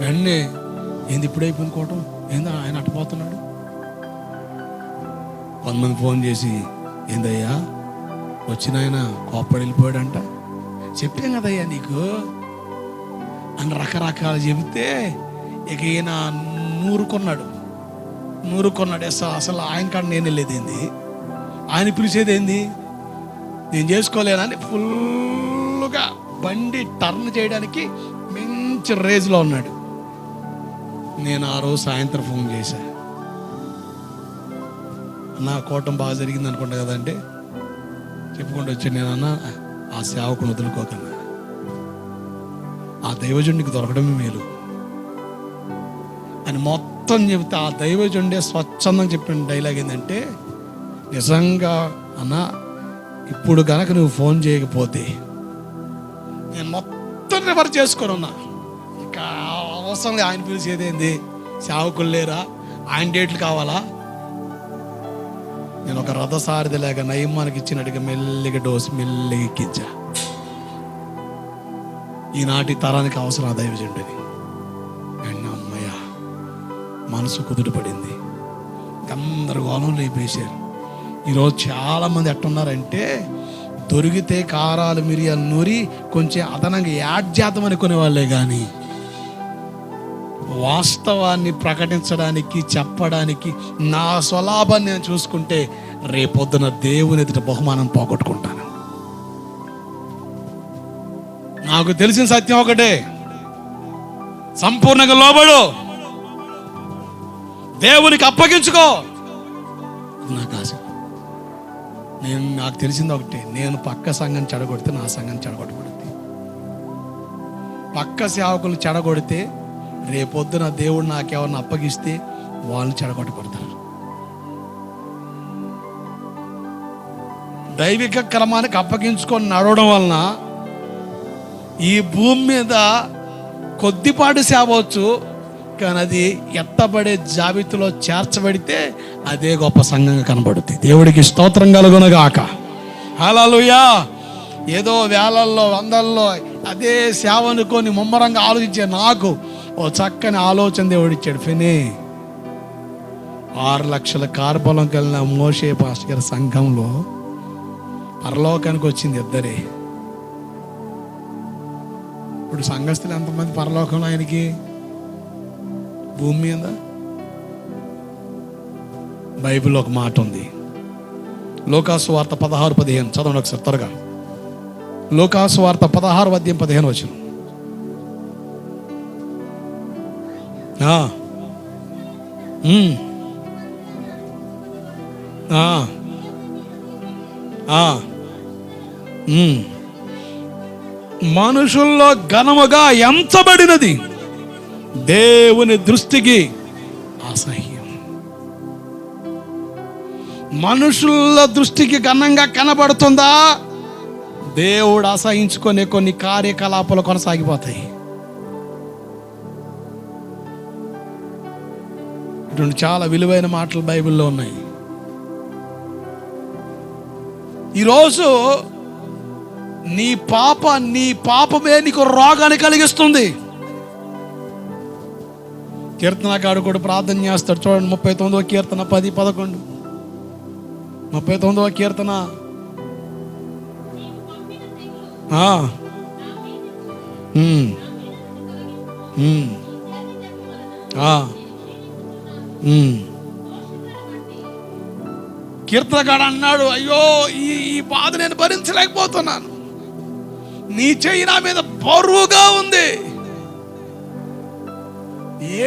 వెంటనే ఏంది ఇప్పుడు అయిపోయింది కోటం, ఏంది ఆయన అట్టపోతున్నాడు. కొంతమంది ఫోన్ చేసి ఏందయ్యా వచ్చిన ఆయన కోపడి వెళ్ళిపోయాడంట. చెప్పాం కదయ్యా నీకు అని రకరకాలు చెబితే ఇక ఈయన నూరుకున్నాడు. అసలు ఆయన కాడ నేను వెళ్ళేదేంది, ఆయన పిలిచేది ఏంది, నేను చేసుకోలేనని ఫుల్గా బండి టర్న్ చేయడానికి మంచి రేజ్లో ఉన్నాడు. నేను ఆ రోజు సాయంత్రం ఫోన్ చేశా, నా కోటం బాగా జరిగింది అనుకుంటా కదంటే చెప్పుకుంటూ వచ్చాను. నేను అన్నా ఆ సేవకుని వదులుకోకన్నా, ఆ దైవజుడికి దొరకడమే మేలు అని మొత్తం చెబితే ఆ దైవజుండే స్వచ్ఛందంగా చెప్పిన డైలాగ్ ఏంటంటే, నిజంగా అన్నా ఇప్పుడు కనుక నువ్వు ఫోన్ చేయకపోతే నేను మొత్తం రివర్ చేసుకొని ఉన్నా. ఇంకా అవసరం లేదు, ఆయన పిలిచేది ఏంది, సేవకులు లేరా, ఆయన డేట్లు కావాలా. నేను ఒక రథసారథి లేక నయమానికి ఇచ్చినట్టుగా మెల్లిగా డోసు మెల్లిగా ఎక్కించా. ఈనాటి తరానికి అవసరం ఆ దైవజనుడిని. అమ్మయ్య మనసు కుదుటపడింది. అందరు గోళం లేపేశారు. ఈరోజు చాలామంది ఎట్టున్నారంటే దొరికితే కారాలు మిరియాలు నూరి కొంచెం అదనంగా యాడ్ చేద్దామని కొనేవాళ్ళే కానీ వాస్తవాన్ని ప్రకటించడానికి చెప్పడానికి నా స్వలాభాన్ని నేను చూసుకుంటే రేపొద్దున దేవుని ఎదుట బహుమానం పోగొట్టుకుంటాను. నాకు తెలిసిన సత్యం ఒకటే, సంపూర్ణంగా లోబడు, దేవునికి అప్పగించుకో. నాకు ఆశ. నాకు తెలిసింది ఒకటే, నేను పక్క సంఘం చెడగొడితే నా సంఘం చెడగొట్టబడుద్ది. పక్క సేవకులు చెడగొడితే రేపొద్దున దేవుడు నాకెవరిని అప్పగిస్తే వాళ్ళు చెడగొట్టబడతారు. దైవిక క్రమానికి అప్పగించుకొని నడవడం వలన ఈ భూమి మీద కొద్దిపాటి సేవ వచ్చు, కానీ అది ఎత్తబడే జాబితాలో చేర్చబడితే అదే గొప్ప సంఘంగా కనబడుతుంది. దేవుడికి స్తోత్రం కలుగునగాక. హల్లెలూయా. ఏదో వేలల్లో వందల్లో అదే సేవ అనుకొని ముమ్మరంగా ఆలోచించే నాకు ఓ చక్కని ఆలోచన దేవుడు ఇచ్చాడు. ఫినే 6 లక్షల కార్బలంకి వెళ్ళిన మోషే పాస్టర్ గారి సంఘంలో పరలోకానికి వచ్చింది ఇద్దరే. ఇప్పుడు సంఘస్థులు ఎంతమంది పరలోకంలో ఆయనకి? భూమి మీద బైబిల్లో ఒక మాట ఉంది, లోకాసు వార్త 16:15. చదవండి ఒకసారి త్వరగా. లోకాసు వార్త 16:15 వచ్చిన. మనుషుల్లో ఘనముగా ఎంచబడినది దేవుని దృష్టికి అసహ్యం. మనుషుల దృష్టికి ఘనంగా కనబడుతుందా? దేవుడు అసహించుకునే కొన్ని కార్యకలాపాలు కొనసాగిపోతాయి. ఇటువంటి చాలా విలువైన మాటలు బైబిల్లో ఉన్నాయి. ఈరోజు నీ పాపమే నీకు రోగాన్ని కలిగిస్తుంది. కీర్తనకాడు కూడా ప్రార్థన చేస్తాడు. చూడండి 39వ కీర్తన 10-11. 39వ కీర్తన. కీర్తనకాడు అన్నాడు, అయ్యో ఈ బాధ నేను భరించలేకపోతున్నాను, నీ చెయ్యి నా మీద బరువుగా ఉంది.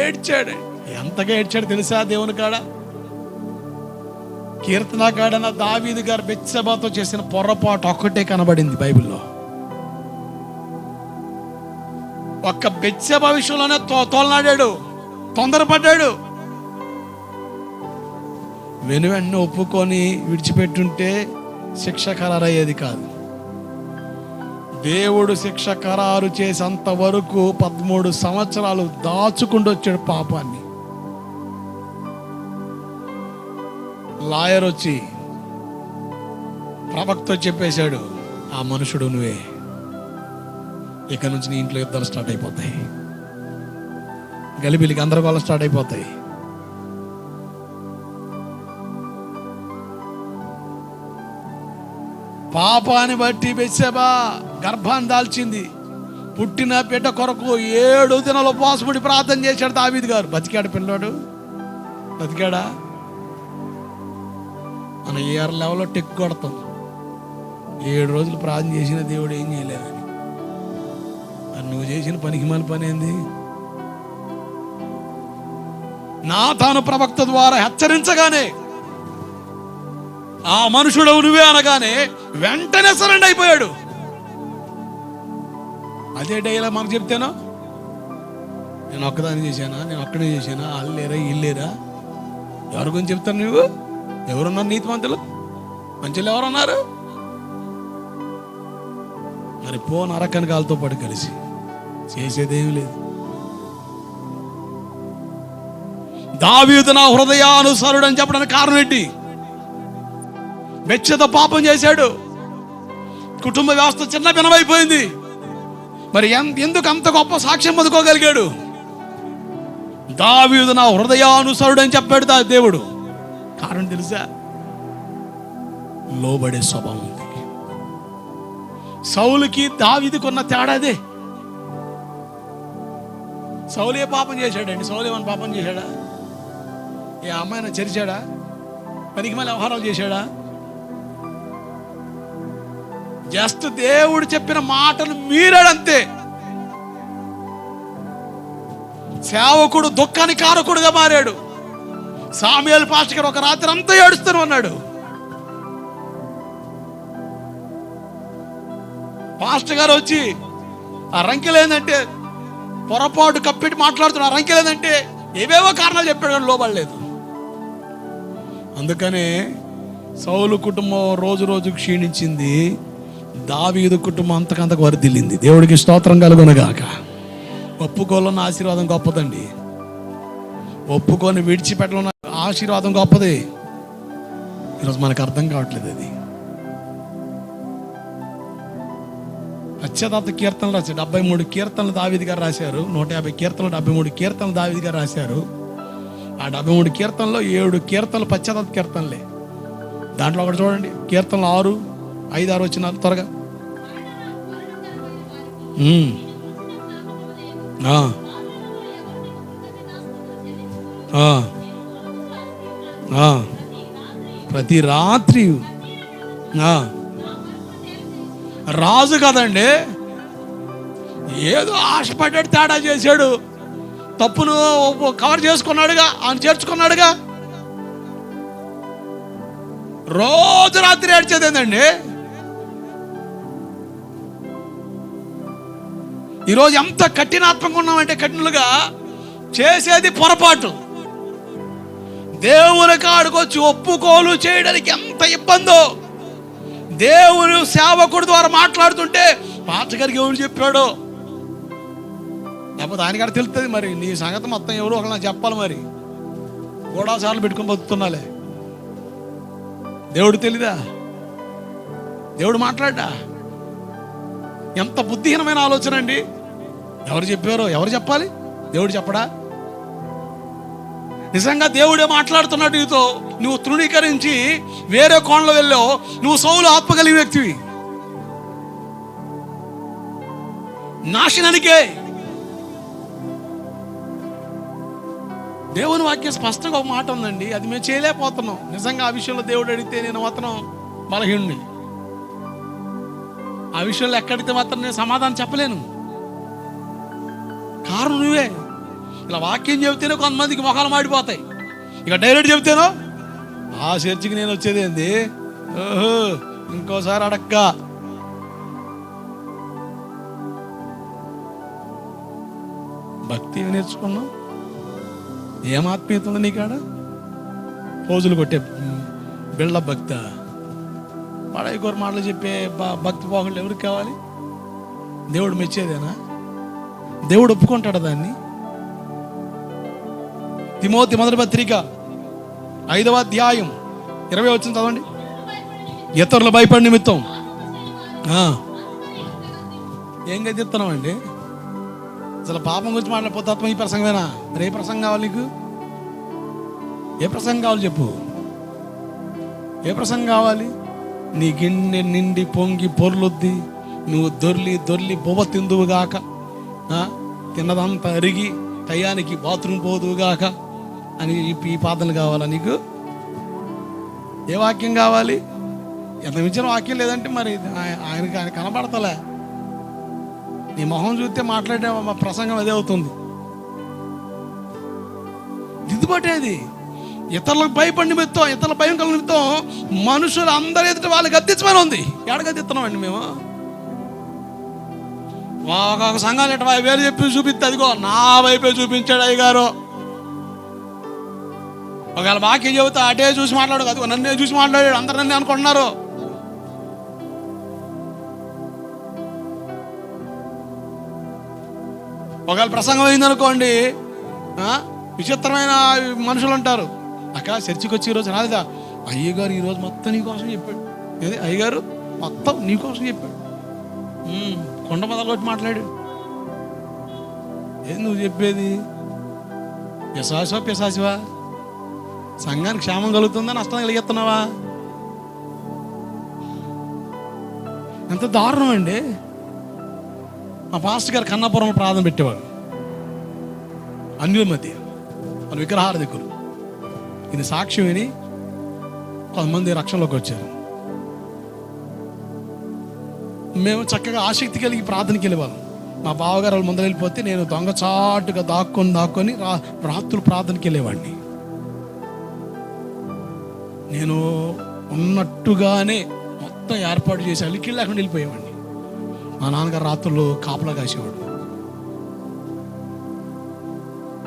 ఏడ్చాడు. ఎంతగా ఏడ్చాడు తెలుసా దేవుని కాడ? కీర్తనకాడన దావీదు గారు బెత్షెబాతో చేసిన పొరపాటు ఒక్కటే కనబడింది బైబిల్లో. ఒక్క బెత్షెబా విషయంలోనే తోలనాడాడు, తొందరపడ్డాడు. వెనువెన్ను ఒప్పుకొని విడిచిపెట్టుంటే శిక్ష ఖరారయ్యేది కాదు. దేవుడు శిక్ష ఖరారు చేసేంత వరకు 13 సంవత్సరాలు దాచుకుంటూ వచ్చాడు పాపాన్ని. లాయర్ వచ్చి ప్రవక్త చెప్పేశాడు, ఆ మనుషుడు నువ్వే, ఇక నుంచి నీ ఇంట్లో యుద్ధాలు స్టార్ట్ అయిపోతాయి, గలిబిలికి గందరగోళం స్టార్ట్ అయిపోతాయి. పాపాన్ని బట్టి బెత్షెబా గర్భాన్ని దాల్చింది. పుట్టిన బిడ్డ కొరకు 7 దినాలు ఉపవాసపడి ప్రార్థన చేశాడు దావీదు గారు. బతికాడు పిల్లాడు? బతికాడా? మనం ఏఆర్ లెవెల్లో టెక్ కొడతాం. 7 రోజులు ప్రార్థన చేసిన దేవుడు ఏం చేయలేదని. మరి నువ్వు చేసిన పనికి మన పని ఏంది? నాతాను ప్రవక్త ద్వారా హెచ్చరించగానే, ఆ మనుషుడు నువ్వే అనగానే వెంటనే సరెండర్ అయిపోయాడు. అదే డైలాగ్ మనకు చెప్తేనో, నేను ఒక్కదాన్ని చేశానా, నేను ఒక్కడే చేశానా, వాళ్ళు లేరా వీళ్ళు లేరా, ఎవరి గురించి చెప్తాను నువ్వు? ఎవరున్నారు నీతిమంతులు? మంచిలు ఎవరున్నారు? మరి పో నరకని కాలతో పాటు కలిసి చేసేదేమీ లేదు. దావీదు నా హృదయానుసారుడు అని చెప్పడానికి కారణం ఏంటి? బెత్షెబా పాపం చేశాడు, కుటుంబ వ్యవస్థ చిన్న భిన్నమైపోయింది. మరి ఎందుకు అంత గొప్ప సాక్ష్యం పొందుకోగలిగాడు? దావీదు నా హృదయానుసరుడు అని చెప్పాడు దేవుడు. కారణం తెలుసా? లోబడే స్వభావం ఉంది. సౌలుకి దావీదుకు ఉన్న తేడా అదే. సౌలు ఏ పాపం చేశాడండి? సౌలు ఏమైనా పాపం చేశాడా? ఏ అమ్మాయిని చెరిచాడా? పనికి మళ్ళీ వ్యవహారాలు చేశాడా? జస్ట్ దేవుడు చెప్పిన మాటలు మీరాడంతే. సేవకుడు దుఃఖానికి కారకుడుగా మారాడు. సామ్యూయల్ పాస్టర్ గారు ఒక రాత్రి అంతా ఏడుస్తూనే ఉన్నాడు. పాస్టర్ గారు వచ్చి ఆ రంకెలేదంటే పొరపాటు కప్పెట్టి మాట్లాడుతున్నా, రంకెలేదంటే ఏవేవో కారణాలు చెప్పాడు కానీ లోబడలేదు. అందుకనే సౌలు కుటుంబం రోజు రోజు క్షీణించింది, దావీదు కుటుంబం అంతకంతకు వరిదిల్లింది. దేవుడికి స్తోత్రం కలుగునగాక. ఒప్పుకోవాలన్న ఆశీర్వాదం గొప్పదండి. ఒప్పుకొని విడిచిపెట్టాలన్న ఆశీర్వాదం గొప్పది. ఈరోజు మనకు అర్థం కావట్లేదు అది. పశ్చాత్తాప కీర్తనలు రాశారు. 73 కీర్తనలు దావీదు గారు రాశారు. 150 కీర్తనలు, 73 కీర్తనలు దావీదు గారు రాశారు. ఆ 73 కీర్తనలో 7 కీర్తనలు పశ్చాత్తాప కీర్తనలే. దాంట్లో ఒకటి చూడండి, కీర్తనలు 6, 5, 6 వచ్చినారు త్వరగా. ప్రతి రాత్రి రాజు కదండి, ఏదో ఆశపడ్డాడు, తేడా చేశాడు, తప్పును కవర్ చేసుకున్నాడుగా, ఆయన చేర్చుకున్నాడుగా. రోజు రాత్రి ఏడ్చేది ఏంటండి? ఈరోజు ఎంత కఠినాత్మకంగా ఉన్నామంటే, కఠినలుగా చేసేది పొరపాటు. దేవుని కాడికి వచ్చి ఒప్పుకోలు చేయడానికి ఎంత ఇబ్బందో. దేవుని సేవకుడి ద్వారా మాట్లాడుతుంటే పాస్టర్ గారికి ఎవరు చెప్పాడో, లేకపోతే ఆయన గారు తెలుస్తుంది. మరి నీ సంగతి మొత్తం ఎవరు ఒకళ్ళ చెప్పాలి. మరి గోడాసార్లు పెట్టుకుని బతుకుతున్నాలే. దేవుడు తెలీదా? దేవుడు మాట్లాడ్డా? ఎంత బుద్ధిహీనమైన ఆలోచన అండి. ఎవరు చెప్పారో ఎవరు చెప్పాలి? దేవుడు చెప్పడా? నిజంగా దేవుడే మాట్లాడుతున్నాడు నీతో. నువ్వు తృణీకరించి వేరే కోణంలో వెళ్ళావు. నువ్వు సౌలు ఆత్మ కలిగిన వ్యక్తివి. నాశనానికే. దేవుని వాక్యం స్పష్టంగా ఒక మాట ఉందండి, అది మేము చేయలేకపోతున్నాం. నిజంగా ఆ విషయంలో దేవుడు అడిగితే నేను మాత్రం బలహీనుని. ఆ విషయంలో ఎక్కడితే మాత్రం నేను సమాధానం చెప్పలేను. కారణం నువ్వే. ఇలా వాక్యం చెబితేనే కొంతమందికి మొఖాలు మాడిపోతాయి. ఇక డైరెక్ట్ చెబితేనో ఆ చర్చికి నేను వచ్చేది ఏంది, ఓహో ఇంకోసారి అడక్క. భక్తి నేర్చుకున్నావు, ఏం ఆత్మీయత ఉంది నీకాడ? పోజులు కొట్టే బిళ్ళ భక్త, పడాయి కోరి మాటలు చెప్పే భక్తి పోగళ్ళు ఎవరికి కావాలి? దేవుడు మెచ్చేదేనా? దేవుడు ఒప్పుకుంటాడు దాన్ని? తిమోతి మొదటి పత్రిక 5వ అధ్యాయం 20 వచ్చింది చదవండి. ఇతరుల భయపడి నిమిత్తం ఏం గదిస్తున్నాం అండి? అసలు పాపం గురించి మాట్లాడిపోతాత్మ ఈ ప్రసంగమేనా? మరి ఏ ప్రసంగం కావాలి నీకు? ఏ ప్రసంగం కావాలి చెప్పు? ఏ ప్రసంగం కావాలి? నీ గిన్నె నిండి పొంగి పొర్లొద్ది, నువ్వు దొర్లి దొర్లి బొవ్వ తిందువుగాక, తిన్నదంతా అరిగి టయానికి బాత్రూమ్ పోదువుగాక అని ఈ పాదనలు కావాలా నీకు? ఏ వాక్యం కావాలి? ఎంత మించిన వాక్యం లేదంటే మరి ఆయన కనబడతలే. నీ మొహం చూస్తే మాట్లాడే ప్రసంగం అదే అవుతుంది. దిద్దుబాటేది. ఇతరులకు భయపడి నిమిత్తం, ఇతరుల భయం కలిగిన నిమిత్తం మనుషులు అందరి ఎదుట వాళ్ళు గద్దించమని ఉంది. ఎక్కడ గద్దిస్తున్నామండి మేము? ఒక సంఘాలు ఎట్లా వేలు చెప్పి చూపిస్తే అదిగో నా వైపే చూపించాడు అయ్యగారు. ఒకవేళ వాక్యం చెబుతా అటే చూసి మాట్లాడు, అదిగో నన్నే చూసి మాట్లాడాడు, అందరు నన్నే అనుకుంటున్నారు. ఒకవేళ ప్రసంగం అయిందనుకోండి, విచిత్రమైన మనుషులు ఉంటారు. అక్క చర్చికి వచ్చి ఈరోజు రాలేదా? అయ్యగారు ఈరోజు మొత్తం నీకోసం చెప్పాడు. ఏది అయ్యగారు మొత్తం నీకోసం చెప్పాడు, కొండ మొదలు కొట్టి మాట్లాడాడు. ఏది నువ్వు చెప్పేది? పిశాచివా? సంఘానికి క్షేమం కలుగుతుందా, నష్టం కలిగిస్తున్నావా? ఎంత దారుణం అండి. మా పాస్టర్ గారు కన్నాపురం ప్రార్థన పెట్టేవాడు, అన్యుల మధ్య మన విగ్రహారాధికులు. ఇది సాక్ష్యం విని కొంతమంది రక్షణలోకి వచ్చారు. మేము చక్కగా ఆసక్తి కలిగి ప్రార్థనకి వెళ్ళేవాళ్ళం. మా బావగారు వాళ్ళు ముందర వెళ్ళిపోతే నేను దొంగచాటుగా దాక్కొని రాత్రులు ప్రార్థనకి వెళ్ళేవాడిని. నేను ఉన్నట్టుగానే మొత్తం ఏర్పాటు చేసి అలికి లేకుండా వెళ్ళిపోయేవాడిని. మా నాన్నగారు రాత్రులు కాపలా కాసేవాడు.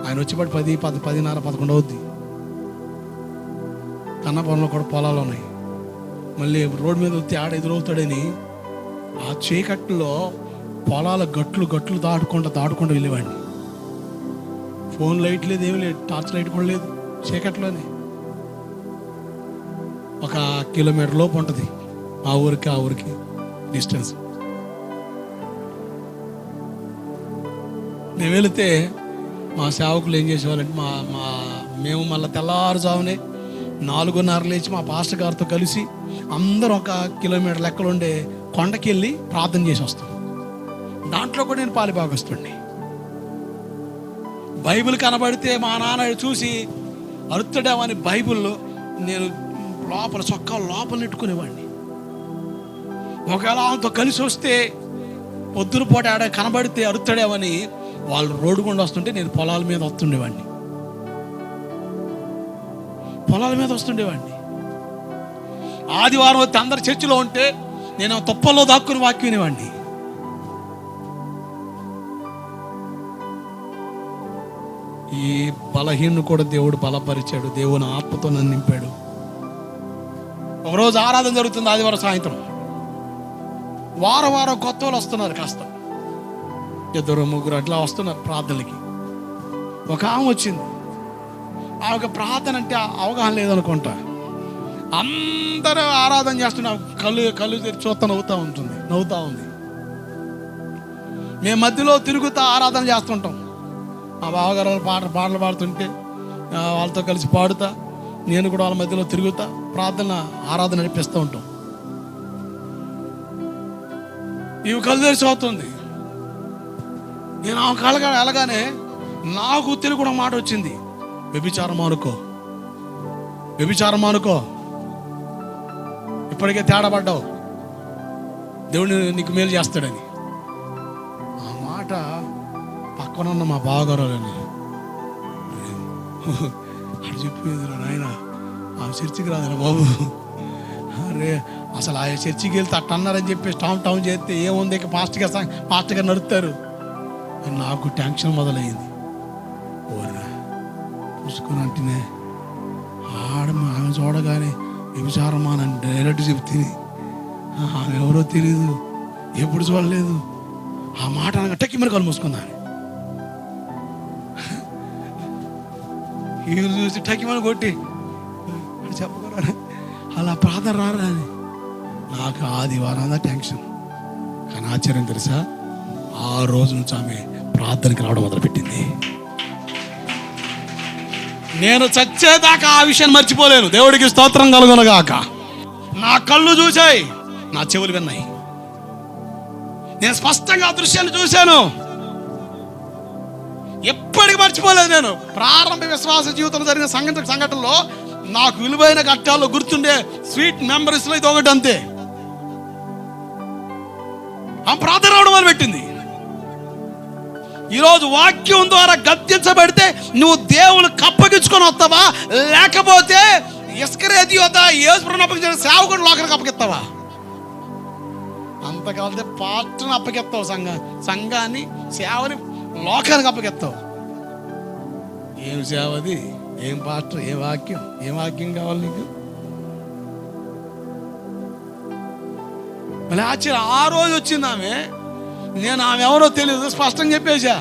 ఆయన వచ్చేపాటు 10:10:30 11 అవుద్ది. కన్నపురంలో కూడా పొలాలు ఉన్నాయి. మళ్ళీ రోడ్డు మీద వచ్చి ఆడ ఎదురవుతాడని ఆ చీకట్లో పొలాల గట్లు దాటుకుంటూ వెళ్ళేవాడిని. ఫోన్ లైట్ లేదు, ఏమి లేదు, టార్చ్ లైట్ కూడా లేదు. చీకట్లోనే 1 కిలోమీటర్ లోపు ఉంటుంది ఆ ఊరికి డిస్టెన్స్. మేము వెళితే మా సేవకులు ఏం చేసేవాళ్ళంటే మేము మళ్ళీ తెల్లారుజామునే 4:30 లేచి మా పాస్టర్ గారితో కలిసి అందరం 1 కిలోమీటర్ లెక్కలు ఉండే కొండకి వెళ్ళి ప్రార్థన చేసి వస్తాం. దాంట్లో కూడా నేను పాలిభాగస్తుండే. బైబిల్ కనబడితే మా నాన్న చూసి అరుత్తడేమని బైబిల్లో నేను చొక్కా లోపల నెట్టుకునేవాడిని. ఒకవేళ ఆమెతో కలిసి వస్తే పొద్దున పూట ఆడ కనబడితే అరుత్తడేమని వాళ్ళు రోడ్డు గుండా వస్తుంటే నేను పొలాల మీద వస్తుండేవాడిని. ఆదివారం వచ్చి అందరు చర్చిలో ఉంటే నేను తుప్పల్లో దాక్కుని వాక్యం వినేవాడిని. ఈ బలహీను కూడా దేవుడు బలపరిచాడు. దేవుని ఆత్మతో నన్ను నింపాడు. ఒకరోజు ఆరాధన జరుగుతుంది ఆదివారం సాయంత్రం. వారం కొత్త వాళ్ళు వస్తున్నారు. కాస్త 2-3 అట్లా వస్తున్నారు ప్రార్థనలకి. ఒక ఆమె వచ్చింది. ఆమెకు ప్రార్థన అంటే అవగాహన లేదనుకుంటా. అందరూ ఆరాధన చేస్తున్నా కళ్ళు తెరిచి చూస్తా నవ్వుతా ఉంది. మేము మధ్యలో తిరుగుతా ఆరాధన చేస్తుంటాం. మా బావగారు పాటలు పాడుతుంటే వాళ్ళతో కలిసి పాడుతా, నేను కూడా వాళ్ళ మధ్యలో తిరుగుతా ఆరాధన నడిపిస్తూ ఉంటాం. ఇవి కళ్ళు తెరిచి అవుతుంది. నేను ఆ కళ్ళగా వెళ్ళగానే నాకు తెలుగు కూడా మాట వచ్చింది, వ్యభిచారం మానుకో, ఇప్పటికే తేడా పడ్డావు, దేవుడు నీకు మేలు చేస్తాడని. ఆ మాట పక్కనున్న మా బావగారు అది చెప్పేది, నాయన ఆ చర్చికి రాదురా బాబు, అరే అసలు ఆ చర్చికి వెళ్తే అట్ట అన్నారని చెప్పి టౌన్ చేస్తే ఏముంది, ఇక పాస్టర్ గారు నడుపుతారు అని నాకు టెన్షన్ మొదలైంది. ఓరా చూసుకుని అంటేనే ఆమె చూడగానే వ్యభిచారమా అని డైరెక్ట్ చెప్తే ఆమె ఎవరో తెలీదు, ఎప్పుడు చూడలేదు. ఆ మాట అనగా టెక్కి మరి కళ్ళు మూసుకుందాను. ఈ చూసి టెక్కిమని కొట్టి చెప్పగలరా అలా ప్రార్థన రారా అని నాకు ఆదివారం అంతా టెన్షన్. కానీ ఆశ్చర్యం తెలుసా, ఆ రోజు నుంచి ఆమె ప్రార్థనకి రావడం మొదలుపెట్టింది. నేను చచ్చేదాకా ఆ విషయాన్ని మర్చిపోలేను. దేవుడికి స్తోత్రం కలుగునగాక. నా కళ్ళు చూశాయి, నా చెవులు విన్నాయి, నేను స్పష్టంగా ఆ దృశ్యాన్ని చూశాను. ఎప్పటికీ మర్చిపోలేదు. నేను ప్రారంభ విశ్వాస జీవితంలో జరిగిన సంఘటనలో నాకు విలువైన ఘట్టాల్లో గుర్తుండే స్వీట్ మెమరీస్లో ఇది ఒకటి అంతే. ఆ ప్రార్థన రావడం మొదలుపెట్టింది. ఈరోజు వాక్యం ద్వారా గద్దించబడితే నువ్వు దేవుని కప్పగించుకొని వస్తావా, లేకపోతే ఇస్కరేతు యొద్ద యేసుప్రభువుని అప్పగించిన సేవకుడు లోకానికి అప్పగిస్తావా? అంతకాలితే పాత్రను అప్పగిస్తావు, సంఘాన్ని సేవని లోకానికి అప్పగిస్తావు. ఏం సేవది, ఏం పాత్ర, ఏం వాక్యం కావాలి నీకు? మళ్ళీ ఆశ్చర్యం, ఆ రోజు వచ్చింది ఆమె. నేను ఆమె ఎవరో తెలియదు, స్పష్టంగా చెప్పేశా.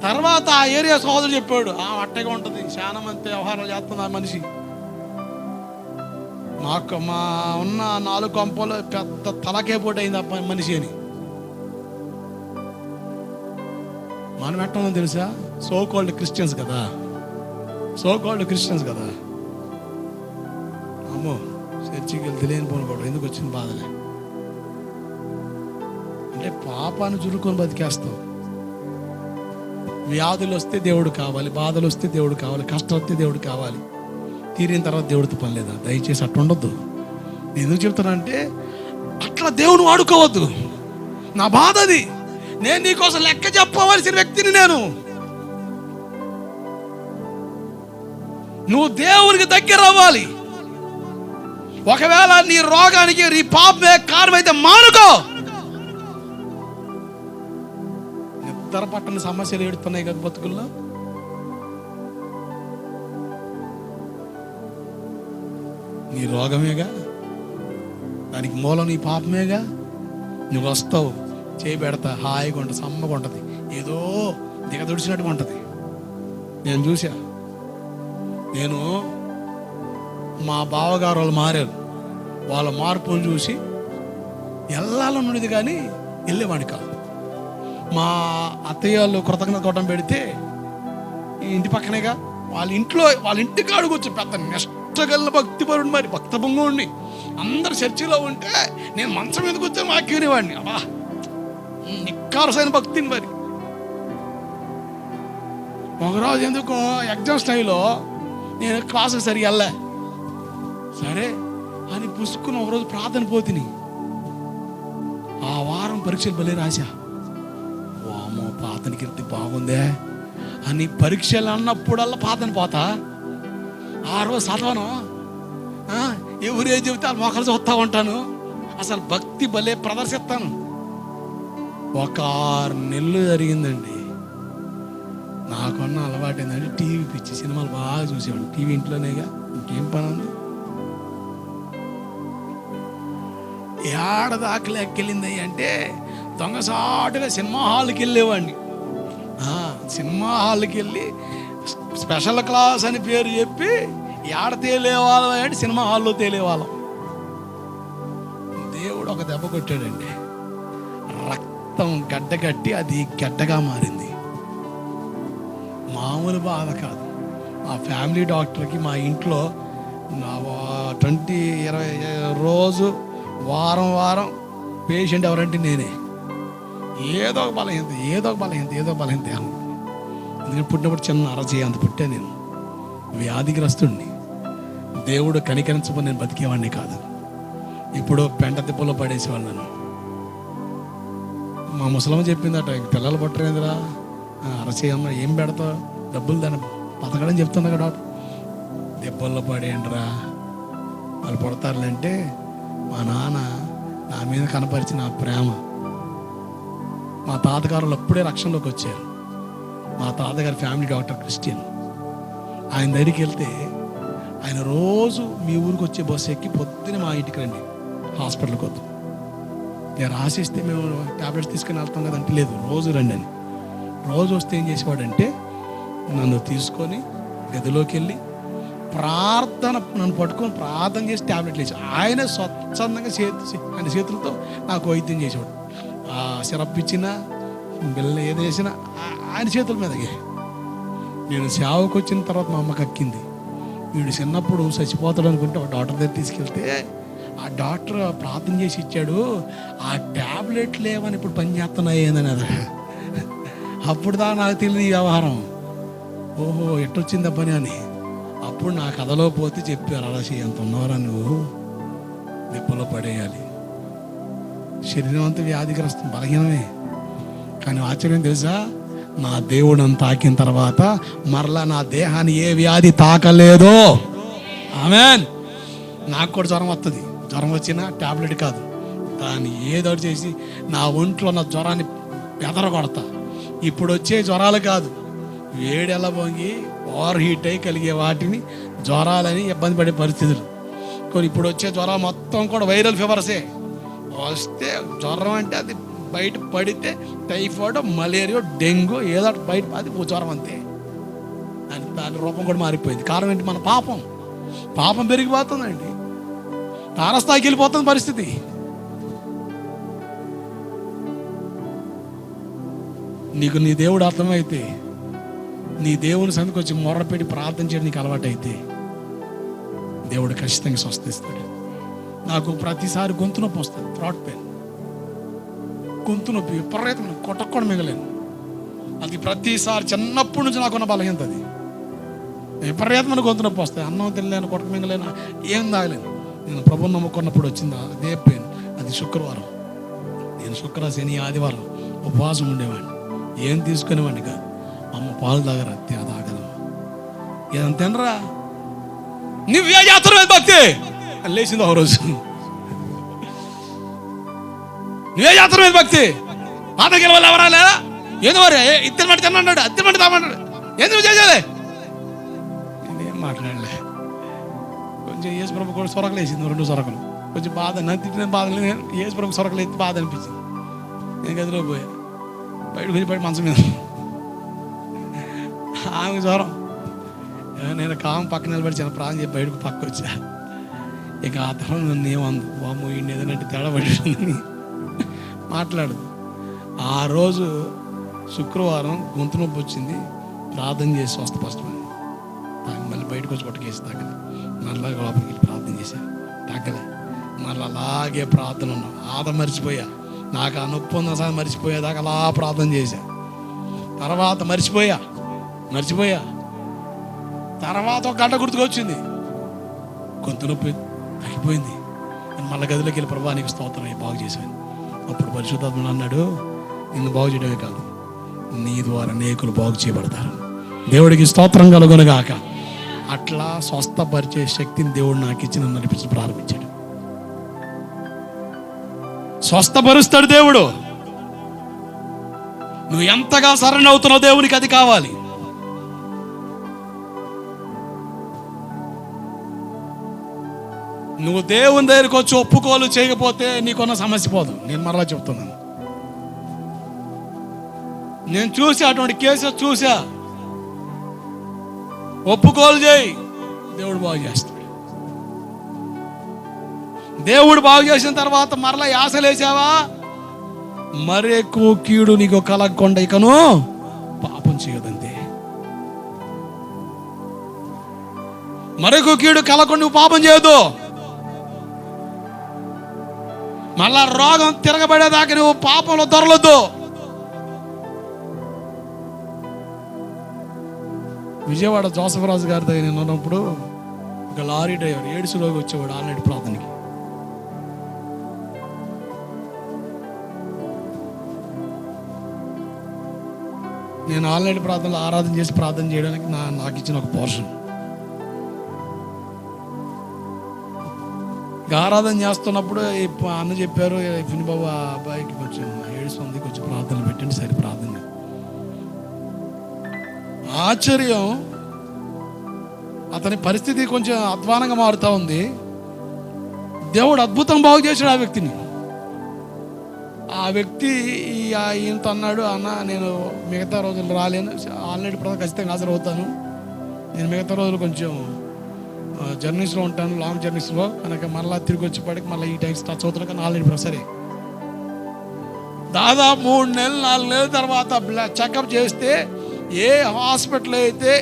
తర్వాత ఆ ఏరియా సోదరుడు చెప్పాడు, అట్టగా ఉంటుంది, చాలా మంది వ్యవహారాలు చేస్తుంది ఆ మనిషి. నాకు మా ఉన్న 4 కొంపలు పెద్ద తలకే పోటీ అయింది ఆ మనిషి అని. మనం ఎట్టమని తెలుసా, సో కాల్డ్ క్రిస్టియన్స్ కదా, సో కాల్డ్ క్రిస్టియన్స్ కదా. అమ్మో చర్చికి వెళ్తే లేని పోనుకోవడం ఎందుకు వచ్చింది బాధలే అంటే పాపాన్ని చురుకొని బతికేస్తావు. వ్యాధులు వస్తే దేవుడు కావాలి, బాధలు వస్తే దేవుడు కావాలి, కష్టం వస్తే దేవుడు కావాలి, తీరిన తర్వాత దేవుడితో పని లేదా? దయచేసి అట్లా ఉండొద్దు. నేను ఎందుకు చెప్తానంటే అట్లా దేవుని వాడుకోవద్దు. నా బాధ అది. నేను నీకోసం లెక్క చెప్పవలసిన వ్యక్తిని నేను. నువ్వు దేవునికి దగ్గర అవ్వాలి. ఒకవేళ నీ రోగానికి నీ పాపమే కారణమైతే మానుకో. నిద్ర పట్టని సమస్యలు ఏడుతున్నాయి కదా బతుకుల్లో. నీ రోగమేగా, దానికి మూలం నీ పాపమేగా. నువ్వు వస్తావు, చేయి పెడతా, హాయిగా ఉంటుంది, సమ్మగా ఉంటుంది, ఏదో దిగదుడిచినట్టుగా ఉంటుంది. నేను చూసా. నేను మా బావగారు వాళ్ళు మారారు. వాళ్ళ మార్పును చూసి వెళ్ళాలన్నది కానీ వెళ్ళేవాడిని కాదు. మా అత్తయ్య వాళ్ళు కృతజ్ఞత కోటం పెడితే ఈ ఇంటి పక్కనేగా, వాళ్ళ ఇంటి కాడుకు వచ్చి పెద్ద నిష్టగల భక్తిపరుడు, మరి భక్త పొంగుడిని. అందరు చర్చిలో ఉంటే నేను మంచం మీద కూర్చొని వాక్యనేవాడిని. అబ్బా నిక్కారసైన భక్తిని. మరి ఒకరోజు ఎందుకో ఎగ్జామ్ స్టైల్లో నేను క్లాసుకి సరిగా వెళ్ళా. సరే అని పుసుకుని ఒకరోజు ప్రార్థన పోతిని. ఆ వారం పరీక్షలు భలే రాశా. వామో ప్రార్థన కీర్తి బాగుందే అని పరీక్షలు అన్నప్పుడల్లా ప్రార్థన పోతా. ఆ రోజు చదవను, ఎవరే చెబితే వాళ్ళు మొక్కలు చూస్తూ ఉంటాను. అసలు భక్తి భలే ప్రదర్శిస్తాను. ఒక 6 నెలలు జరిగిందండి. నాకున్న అలవాటు ఏంటంటే టీవీ పిచ్చి, సినిమాలు బాగా చూసేవాడిని. టీవీ ఇంట్లోనేగా, ఇంకేం పని ఉంది. ఏడదాకలు ఎక్కెళ్ళింది అంటే దొంగసాటుగా సినిమా హాల్కి వెళ్ళేవాడిని. సినిమా హాల్కి వెళ్ళి స్పెషల్ క్లాస్ అని పేరు చెప్పి ఏడ తేలేవాళ్ళం అంటే సినిమా హాల్లో తేలేవాళ్ళం. దేవుడు ఒక దెబ్బ కొట్టాడండి. రక్తం గడ్డ కట్టి అది గడ్డగా మారింది. మామూలు బాధ కాదు. మా ఫ్యామిలీ డాక్టర్కి మా ఇంట్లో 20 రోజు వారం పేషెంట్ ఎవరంటే నేనే. ఏదో ఒక బలహీనత. ఎందుకంటే పుట్టినప్పుడు చిన్న అరచేయి అంత పుట్టా నేను. వ్యాధిగ్రస్తుడిని. దేవుడు కనికరించమని నేను బతికేవాడిని కాదు. ఇప్పుడు పెంట తిప్పలో పడేసేవాళ్ళు నన్ను. మా ముసలమ్మ చెప్పిందట, పిల్లలు పట్టరేందిరా, అరచేయమ్మ ఏం పెడతావు, డబ్బులు దాన్ని బతకడం చెప్తుంది కదా డాక్టర్. దెబ్బల్లో పడేయండిరా, వాళ్ళు పడతారులంటే మా నాన్న నా మీద కనపరిచిన ఆ ప్రేమ. మా తాతగారులు అప్పుడే రక్షణలోకి వచ్చారు. మా తాతగారి ఫ్యామిలీ డాక్టర్ క్రిస్టియన్. ఆయన దగ్గరికి వెళ్తే ఆయన రోజు మీ ఊరికి వచ్చే బస్సు ఎక్కి పొద్దున్నే మా ఇంటికి రండి, హాస్పిటల్కి వద్దు, నేను రాసిస్తే మేము ట్యాబ్లెట్స్ తీసుకుని వెళ్తాం కదంటే లేదు, రోజు రండి అని. రోజు వస్తే ఏం చేసేవాడంటే నన్ను తీసుకొని గదిలోకి వెళ్ళి నన్ను పట్టుకొని ప్రార్థన చేసి ట్యాబ్లెట్లు వేసి ఆయన స్వచ్ఛందంగా ఆయన చేతులతో నాకు వైద్యం చేసేవాడు. ఆ సిరప్ ఇచ్చిన బిల్ల ఏది వేసినా ఆయన చేతుల మీదకి. నేను సేవకు వచ్చిన తర్వాత మా అమ్మకి అక్కింది. వీడు చిన్నప్పుడు చచ్చిపోతాడు అనుకుంటే ఒక డాక్టర్ దగ్గర తీసుకెళ్తే ఆ డాక్టర్ ప్రార్థన చేసి ఇచ్చాడు, ఆ ట్యాబ్లెట్లు ఏమని ఇప్పుడు పని చేస్తున్నాయి ఏందని. అది అప్పుడు దా నాకు తెలియదు ఈ వ్యవహారం. ఓహో ఎట్టొచ్చిందా పని అని. అప్పుడు నా కథలో పోతే చెప్పారు, అలా ఎంత ఉన్నవరా నువ్వు, దెబ్బలో పడేయాలి. శరీరం అంతా వ్యాధిగ్రస్తం, బలహీనమే. కానీ ఆశ్చర్యం తెలుసా, నా దేవుడు నన్ను తాకిన తర్వాత మరలా నా దేహాన్ని ఏ వ్యాధి తాకలేదో. ఆమేన్. నాకు కూడా జ్వరం వస్తుంది. జ్వరం వచ్చినా ట్యాబ్లెట్ కాదు, దాన్ని ఏదో చేసి నా ఒంట్లో ఉన్న జ్వరాన్ని బెదరగొడతా. ఇప్పుడు వచ్చే జ్వరాలు కాదు, వేడెలా పొంగి ఓవర్ హీట్ అయి కలిగే వాటిని జ్వరాలని ఇబ్బంది పడే పరిస్థితులు. కొన్ని ఇప్పుడు వచ్చే జ్వరాలు మొత్తం కూడా వైరల్ ఫీవర్సే. వస్తే జ్వరం అంటే అది బయట పడితే టైఫాయిడ్, మలేరియా, డెంగ్యూ ఏదో బయట అది జ్వరం అంతే. దాని రూపం కూడా మారిపోయింది. కారణం ఏంటి? మన పాపం పెరిగిపోతుందండి. తారస్థాయికి వెళ్ళిపోతుంది పరిస్థితి. నీకు నీ దేవుడు అర్థమైతే నీ దేవుని సందుకు వచ్చి మొరపెట్టి ప్రార్థన చేయడం నీకు అలవాటు అయితే దేవుడు ఖచ్చితంగా స్వస్థిస్తాడు. నాకు ప్రతిసారి గొంతు నొప్పి వస్తుంది, థ్రాట్ పెయిన్, గొంతు నొప్పి విపరీతమైన కొట్టకుండా మిగలేను. అది ప్రతిసారి చిన్నప్పటి నుంచి నాకున్న బలహీనత. అది విపరీతమైన గొంతు నొప్పి వస్తాయి. అన్నం తినలేను, కొట్టక మింగలేను, ఏం తాగలేను. నేను ప్రభువుని నమ్ముకున్నప్పుడు వచ్చింది అదే పెయిన్. అది శుక్రవారం. నేను శని ఆదివారం ఉపవాసం ఉండేవాడిని, ఏం తీసుకునేవాడిని కాదు. అమ్మ పాలు తాగరా, తాగదు, ఏదంత తినరా, నువ్వే జాతర మీద భక్తి లేచింది ఒక రోజు. నువ్వే జాతర మీద భక్తి, పాతకి వాళ్ళు ఎవరా లేదా, ఏదో మరి ఇద్దరు మట్టి తిన్నాడు, అద్దె మట్టి తామన్నాడు, ఏది నువ్వు చేసేది, నేనేం మాట్లాడలే. కొంచెం యేసు ప్రభు కూడా సొరకలు వేసింది, 2 సొరకలు. కొంచెం బాధ, నన్ను తిట్టిన బాధ లేదు, యేసు ప్రభు సొరకలు ఎత్తి బాధ అనిపించింది. నేను గదిలో పోయా, బయటకు వచ్చి బయట మంచం మీద ఆమె జ్వరం. నేను కాము పక్కన నిలబడి చిన్న ప్రాణం చెప్పి బయటకు పక్క వచ్చా. ఇక ఆ తర్వాత నన్ను ఏమంది, వాము ఈయన ఏదైనా తేడా పడి మాట్లాడదు. ఆ రోజు శుక్రవారం గొంతు నొప్పి వచ్చింది, ప్రార్థన చేసి స్వస్థపరచమని. మళ్ళీ బయటకు వచ్చి పట్టుకేసి తగ్గలే. మళ్ళీ లోపలికి వెళ్ళి ప్రార్థన చేశాను, తగ్గలే. మళ్ళీ అలాగే ప్రార్థన ఉన్నా, మర్చిపోయా. నాకు ఆ నొప్పి ఉన్న సార్ మర్చిపోయేదాకా అలా ప్రార్థన చేశా. తర్వాత మర్చిపోయా. తర్వాత ఒక గంట గుర్తుకొచ్చింది, గొంతు నొప్పి తగ్గిపోయింది. నేను మళ్ళీ గదిలోకి వెళ్ళి ప్రభా నీకు స్తోత్రం, బాగు చేశాను. అప్పుడు పరిశుద్ధాత్ముడు అన్నాడు, నిన్ను బాగు చేయడమే కాదు, నీ ద్వారా అనేకులు బాగు చేయబడతారు. దేవుడికి స్తోత్రం కలుగునుగాక. అట్లా స్వస్థపరిచే శక్తిని దేవుడు నాకు ఇచ్చి నన్ను నడిపించి ప్రారంభించాడు. స్వస్థపరుస్తాడు దేవుడు. నువ్వు ఎంతగా సరెండర్ అవుతున్నావు దేవునికి అది కావాలి. నువ్వు దేవుని దగ్గరికి వచ్చి ఒప్పుకోలు చేయకపోతే నీకున్న సమస్య పోదు. నేను మరలా చెప్తున్నాను, నేను చూసా, అటువంటి కేసెస్ చూసా. ఒప్పుకోలు చేయి, దేవుడు బాగు చేస్తాడు. దేవుడు బాగు చేసిన తర్వాత మరలా యాసలేసావా, మరెక్కువ కీడు నీకు కలగకుండా ఇకను పాపం చేయదంతే. మరెక్కువ కీడు కలగకుండా నువ్వు పాపం చేయదు. మళ్ళా రోగం తిరగబడేదాకా నువ్వు పాపంలో దొరలొద్దు. విజయవాడ జోసఫరాజు గారి దగ్గర నేను ఉన్నప్పుడు ఒక లారీ డ్రైవర్ ఏడుసులోకి వచ్చేవాడు ఆల్రెడీ ప్రార్థనకి. నేను ఆల్రెడీ ప్రార్థనలో ఆరాధన చేసి ప్రార్థన చేయడానికి నాకు ఇచ్చిన ఒక పోర్షన్. ఆరాధన చేస్తున్నప్పుడు అన్న చెప్పారు, ఫిని బాబు ఆ అబ్బాయికి కొంచెం ఏడుస్తుంది, కొంచెం ప్రార్థనలు పెట్టండి. సరే ప్రార్థన. ఆశ్చర్యం, అతని పరిస్థితి కొంచెం అధ్వానంగా మారుతూ ఉంది. దేవుడు అద్భుతం బాగు చేశాడు ఆ వ్యక్తిని. ఆ వ్యక్తి ఈయనతో అన్నాడు, అన్న నేను మిగతా రోజులు రాలేను, ఆల్రెడీ ఖచ్చితంగా హాజరవుతాను. నేను మిగతా రోజులు కొంచెం జర్నీస్లో ఉంటాను, లాంగ్ జర్నీస్లో కనుక మళ్ళీ తిరిగి వచ్చేప్పటికి మళ్ళీ ఈ టైం టచ్ అవుతున్నా. కానీ ఆల్రెడీ సరే దాదాపు 3 నెలలు 4 నెలల తర్వాత చెకప్ చేస్తే ఏ హాస్పిటల్ అయితే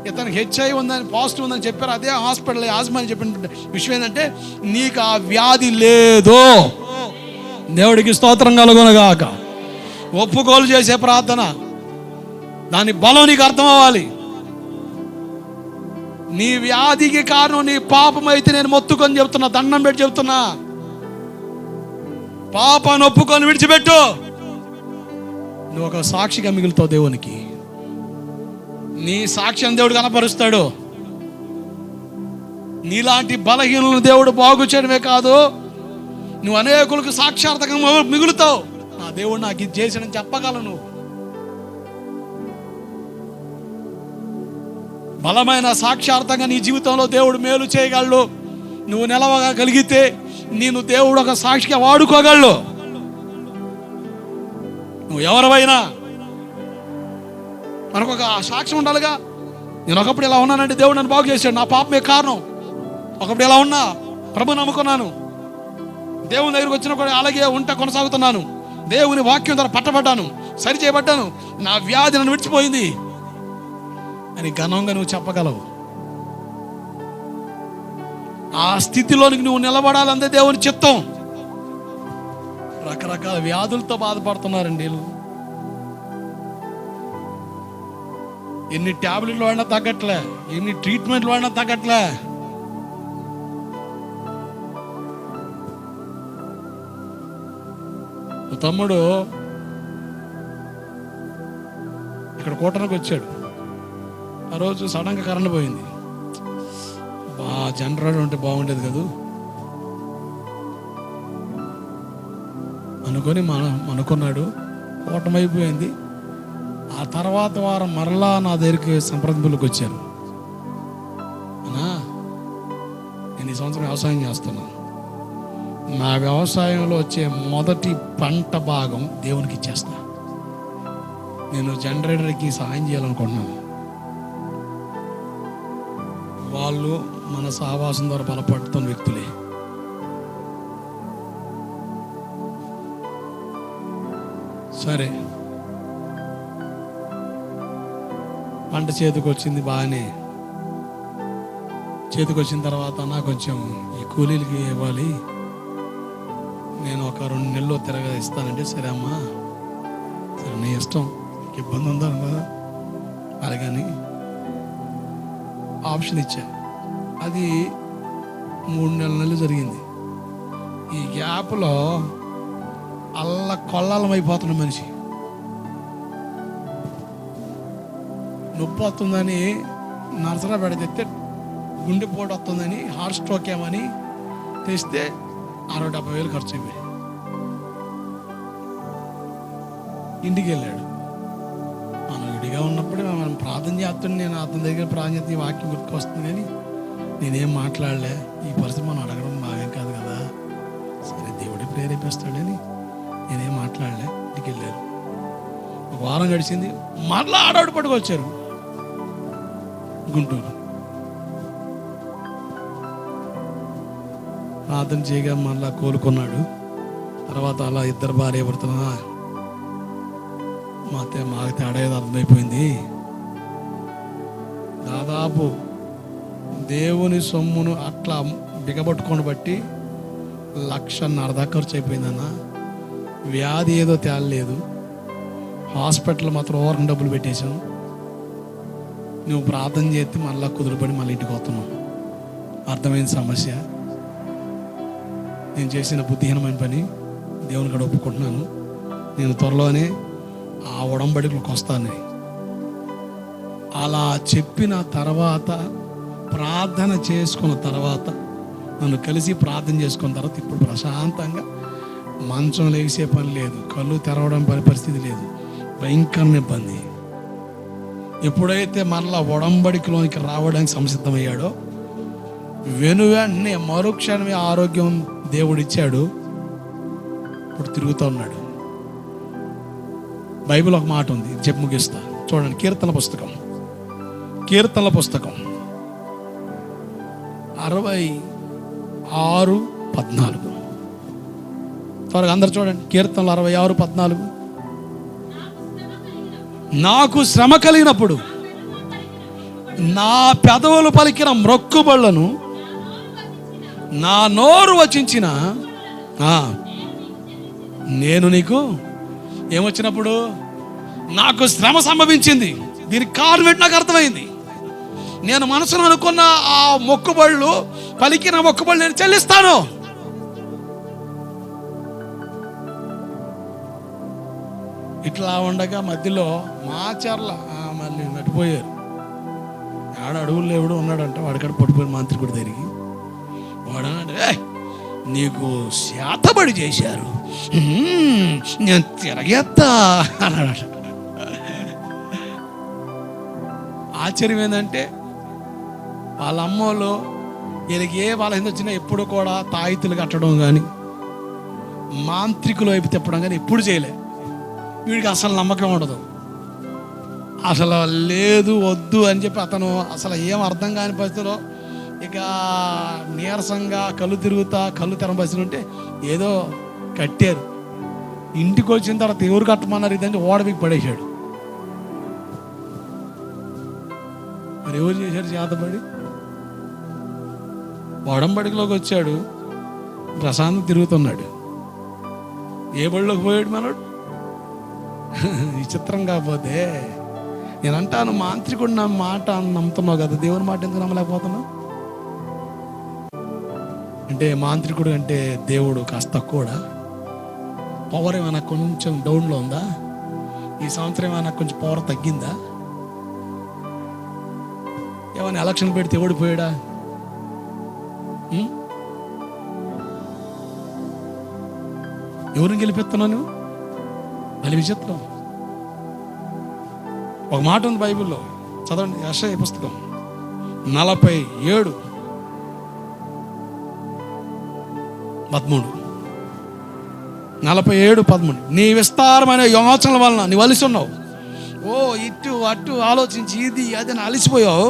ఇతనికి HIV ఉందని, పాజిటివ్ ఉందని చెప్పారు, అదే హాస్పిటల్ యాజమాని చెప్పిన విషయం ఏంటంటే, నీకు ఆ వ్యాధి లేదు. దేవుడికి స్తోత్రం కలుగునుగాక. ఒప్పుకోలు చేసే ప్రార్థన, దాని బలం నీకు అర్థం అవ్వాలి. నీ వ్యాధికి కారణం నీ పాపం అయితే నేను మొత్తుకొని చెప్తున్నా, దండం పెట్టి చెప్తున్నా, పాపాన్ని ఒప్పుకొని విడిచిపెట్టు. నువ్వు ఒక సాక్షిగా మిగులుతావు దేవునికి. నీ సాక్ష్యం దేవుడు కనపరుస్తాడు. నీలాంటి బలహీనులను దేవుడు బాగు చేయడమే కాదు, నువ్వు అనేకులకు సాక్షార్థంగా మిగులుతావు. నా దేవుడు నాకు ఇది చేశాడని చెప్పగలను. నువ్వు బలమైన సాక్షార్థంగా నీ జీవితంలో దేవుడు మేలు చేయగలడు. నువ్వు నిలవగలిగితే నేను దేవుడు ఒక సాక్షిగా వాడుకోగలడు. నువ్వు ఎవరివైనా మనకు ఒక సాక్ష్యం ఉండాలిగా. నేను ఒకప్పుడు ఇలా ఉన్నానంటే దేవుడు నన్ను బాగు చేశాడు, నా పాపమే కారణం. ఒకప్పుడు ఇలా ఉన్నా, ప్రభు నమ్ముకున్నాను, దేవుని దగ్గరికి వచ్చిన కూడా అలాగే ఉంట కొనసాగుతున్నాను, దేవుని వాక్యం ద్వారా పట్టబడ్డాను, సరి చేయబడ్డాను, నా వ్యాధి నన్ను విడిచిపోయింది. అని ఘనంగా నువ్వు చెప్పగలవు. ఆ స్థితిలోనికి నువ్వు నిలబడాలంటే దేవుని చిత్తం. రకరకాల వ్యాధులతో బాధపడుతున్నారండి వీళ్ళు. ఎన్ని ట్యాబ్లెట్లు వాడినా తగ్గట్లే, ఎన్ని ట్రీట్మెంట్లు వాడినా తగ్గట్లే. తమ్ముడు ఇక్కడ కూటనికి వచ్చాడు. ఆ రోజు సడన్గా కరెంట్ పోయింది. జనరేటర్ ఉంటే బాగుండేది కదా అనుకున్నాడు. కూటమైపోయింది. ఆ తర్వాత వారం మరలా నా దగ్గరికి సంప్రదింపులకు వచ్చారు. అన్నా, నేను ఈ సంవత్సరం వ్యవసాయం చేస్తున్నాను. నా వ్యవసాయంలో వచ్చే మొదటి పంట భాగం దేవునికి ఇచ్చేస్తా. నేను జనరేటర్కి సహాయం చేయాలనుకుంటున్నాను. వాళ్ళు మన సహవాసం ద్వారా బలపడుతున్న వ్యక్తులే. సరే, పంట చేతికి వచ్చింది, బాగానే చేతికి వచ్చిన తర్వాత నాకు కొంచెం ఈ కూలీలకి ఇవ్వాలి, నేను ఒక 2 నెలలు తిరగా ఇస్తానంటే, సరే అమ్మా, సరే నీ ఇష్టం, ఇబ్బంది ఉందా కదా అలాగని ఆప్షన్ ఇచ్చా. అది 3 నెలలు జరిగింది. ఈ గ్యాప్లో కొల్లాలం అయిపోతున్న మనిషి. నొప్పి వస్తుందని నర్సరా పెడితే గుండెపోటు వస్తుందని, హార్ట్ స్ట్రోక్ ఏమని తెస్తే 60,000-70,000 ఖర్చు అయిపోయి ఇంటికి వెళ్ళాడు. మనం విడిగా ఉన్నప్పుడు మనం ప్రార్థన చేస్తుంటే, నేను అతని దగ్గర ప్రార్థన చేస్తే ఈ వాక్యం గుర్తుకొస్తుంది, కానీ నేనేం మాట్లాడలే. ఈ పరిస్థితి మనం అడగడం బాగేం కాదు కదా, సరే దేవుడే ప్రేరేపిస్తాడని నేనేం మాట్లాడలే. ఇంటికి వెళ్ళారు. 1 వారం గడిచింది. మరలా ఆడవాడు పట్టుకొచ్చారు గుంటూరు. ప్రార్థన చేయగా మళ్ళా కోలుకున్నాడు. తర్వాత అలా ఇద్దరు భార్య భర్తలు, మాకు తేడా ఏదో అర్థమైపోయింది. దాదాపు దేవుని సొమ్మును అట్లా బిగబట్టుకొని బట్టి 1,50,000 దాకా ఖర్చు అయిపోయిందన్న. వ్యాధి ఏదో తేలలేదు, హాస్పిటల్ మాత్రం ఓవర్ డబ్బులు పెట్టేశాం. నువ్వు ప్రార్థన చేస్తే మళ్ళీ కుదురుపడి మళ్ళీ ఇంటికి వస్తున్నావు. అర్థమైన సమస్య. నేను చేసిన బుద్ధిహీనమైన పని దేవుని కూడా ఒప్పుకుంటున్నాను. నేను త్వరలోనే ఆ ఉడంబడికి వస్తాను. అలా చెప్పిన తర్వాత, ప్రార్థన చేసుకున్న తర్వాత, నన్ను కలిసి ప్రార్థన చేసుకున్న తర్వాత ఇప్పుడు ప్రశాంతంగా మంచం లేసే పని లేదు, కళ్ళు తెరవడం పరిస్థితి లేదు, భయంకరమైన ఇబ్బంది. ఎప్పుడైతే మరలా ఉడంబడికలోనికి రావడానికి సంసిద్ధమయ్యాడో వెంటనే మరుక్షణమే ఆరోగ్యం దేవుడిచ్చాడు. ఇప్పుడు తిరుగుతూ ఉన్నాడు. బైబిల్ ఒక మాట ఉంది, చెప్పి ముగిస్తా. చూడండి, కీర్తనల పుస్తకం 66:14. త్వరగా అందరు చూడండి. కీర్తనలు 66:14. నాకు శ్రమ కలిగినప్పుడు నా పెదవులు పలికిన మ్రొక్కుబళ్లను నా నోరు వచించిన నేను నీకు ఏమొచ్చినప్పుడు నాకు శ్రమ సంభవించింది. దీనికి కారణం నాకు అర్థమైంది. నేను మనసును అనుకున్న ఆ మొక్కుబళ్ళు, పలికిన మొక్కుబళ్ళు నేను చెల్లిస్తాను. ఇట్లా ఉండగా మధ్యలో మాచర్ల మళ్ళీ నడిపోయారు. ఆడ అడుగులు ఎవడు ఉన్నాడంట, వాడికాడ పట్టుపోయిన మాంత్రికుడు దగ్గరికి. వాడనంటే, నీకు శాతబడి చేశారు, నేను తిరగేస్తా అన్నాడు. ఆశ్చర్యం ఏంటంటే, వాళ్ళ అమ్మోళ్ళు వీళ్ళకి ఏ వాళ్ళ కింద వచ్చినా ఎప్పుడు కూడా తాయితులు కట్టడం కానీ, మాంత్రికులు వైపు తిప్పడం కానీ ఎప్పుడు చేయలే. వీడికి అసలు నమ్మకం ఉండదు. అసలు లేదు, వద్దు అని చెప్పి అతను అసలు ఏం అర్థం కాని పరిస్థితిలో ఇక నీరసంగా కళ్ళు తెరం పరిస్థితులు ఉంటే ఏదో కట్టారు. ఇంటికి వచ్చిన తర్వాత ఎవరు కట్టమన్నారు ఇదంటే ఓడవికి పడేశాడు. ఎవరు చేశారు చేతబడి? ఒడంబడికలోకి వచ్చాడు, ప్రశాంతం తిరుగుతున్నాడు. ఏ బడిలోకి పోయాడు మనోడు? విచిత్రం. కాకపోతే నేను అంటాను, మాంత్రికుడు నా మాట నమ్ముతున్నావు కదా, దేవుని మాట ఎందుకు నమ్మలేకపోతున్నావు? అంటే మాంత్రికుడు అంటే దేవుడు కాస్త తక్కువడా? పవర్ ఏమైనా కొంచెం డౌన్లో ఉందా? ఈ సంవత్సరం ఏమైనా కొంచెం పవర్ తగ్గిందా? ఏమైనా ఎలక్షన్ పెడితే ఓడిపోయాడా? ఎవరిని గెలిపిస్తున్నాను? అది విచిత్రం. ఒక మాట ఉంది బైబిల్లో, చదవండి. యెషయా పుస్తకం 47:13. నీ విస్తారమైన యోచనల వలన నీ వలిసి ఉన్నావు. ఓ ఇటు అటు ఆలోచించి ఇది అది అని అలిసిపోయావు.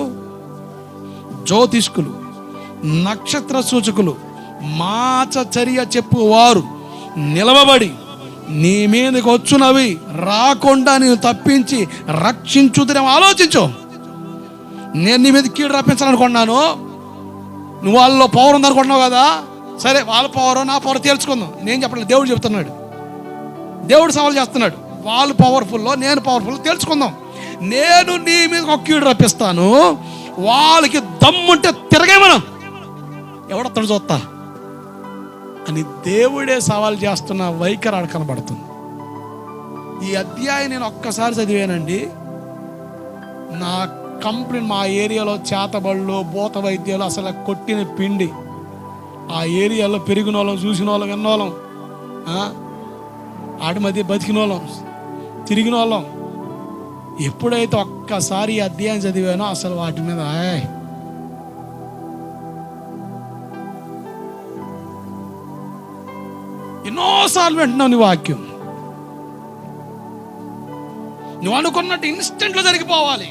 జ్యోతిష్కులు, నక్షత్ర సూచకులు, మాచచర్య చెప్పువారు నిలవబడి నీ మీదకి వచ్చునవి రాకుండా నేను తప్పించి రక్షించుదనేమో ఆలోచించు. నేను నీ మీద కీడు రప్పించాలనుకున్నాను, నువ్వు వాళ్ళలో పవర్ ఉందనుకుంటున్నావు కదా. సరే, వాళ్ళ పవర్ నా పవర్ తేల్చుకుందాం. నేను చెప్పలేదు, దేవుడు చెప్తున్నాడు. దేవుడు సవాల్ చేస్తున్నాడు. వాళ్ళు పవర్ఫుల్లో నేను పవర్ఫుల్ తేల్చుకుందాం. నేను నీ మీద ఒక కీడు రప్పిస్తాను, వాళ్ళకి దమ్ముంటే తిరగేమను, ఎవడొస్తాడు చూస్తా అని దేవుడే సవాల్ చేస్తున్న వైఖరి ఆడ కనబడుతుంది. ఈ అధ్యాయం నేను ఒక్కసారి చదివానండి. నా కంప్లీట్ మా ఏరియాలో చేతబళ్ళు, భూత వైద్యాలు అసలు కొట్టిన పిండి. ఆ ఏరియాలో పెరిగిన వాళ్ళం, చూసిన వాళ్ళం, విన్నోళ్ళం, ఆడి మధ్య బతికిన వాళ్ళం, తిరిగిన వాళ్ళం. ఎప్పుడైతే ఒక్కసారి ఈ అధ్యాయం చదివానో అసలు వాటి మీద ఎన్నోసార్లు వింటున్నావు నీ వాక్యం. నువ్వు అనుకున్నట్టు ఇన్స్టెంట్లో జరిగిపోవాలి,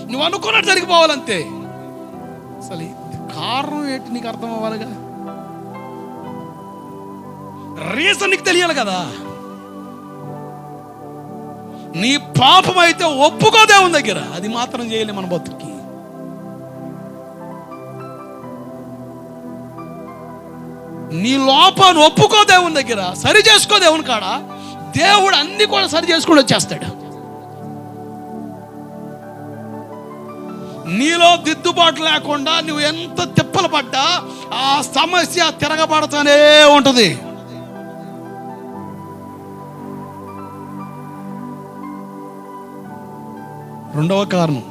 నువ్వు అనుకున్నట్టు జరిగిపోవాలంతే. అసలు కారణం ఏంటి నీకు అర్థం అవ్వాలిగా, రీజన్ నీకు తెలియాలి కదా. నీ పాపం అయితే ఒప్పుకో దేవుని దగ్గర, అది మాత్రం చేయలే మన బతుకి. నీ లోపాన్ని ఒప్పుకో దేవుని దగ్గర, సరి చేసుకో దేవుని కాడ. దేవుడు అన్ని కూడా సరి చేసుకుని వచ్చేస్తాడు. నీలో దిద్దుబాటు లేకుండా నువ్వు ఎంత తిప్పలు పడ్డా ఆ సమస్య తిరగబడుతూనే ఉంటుంది. రెండవ కారణం,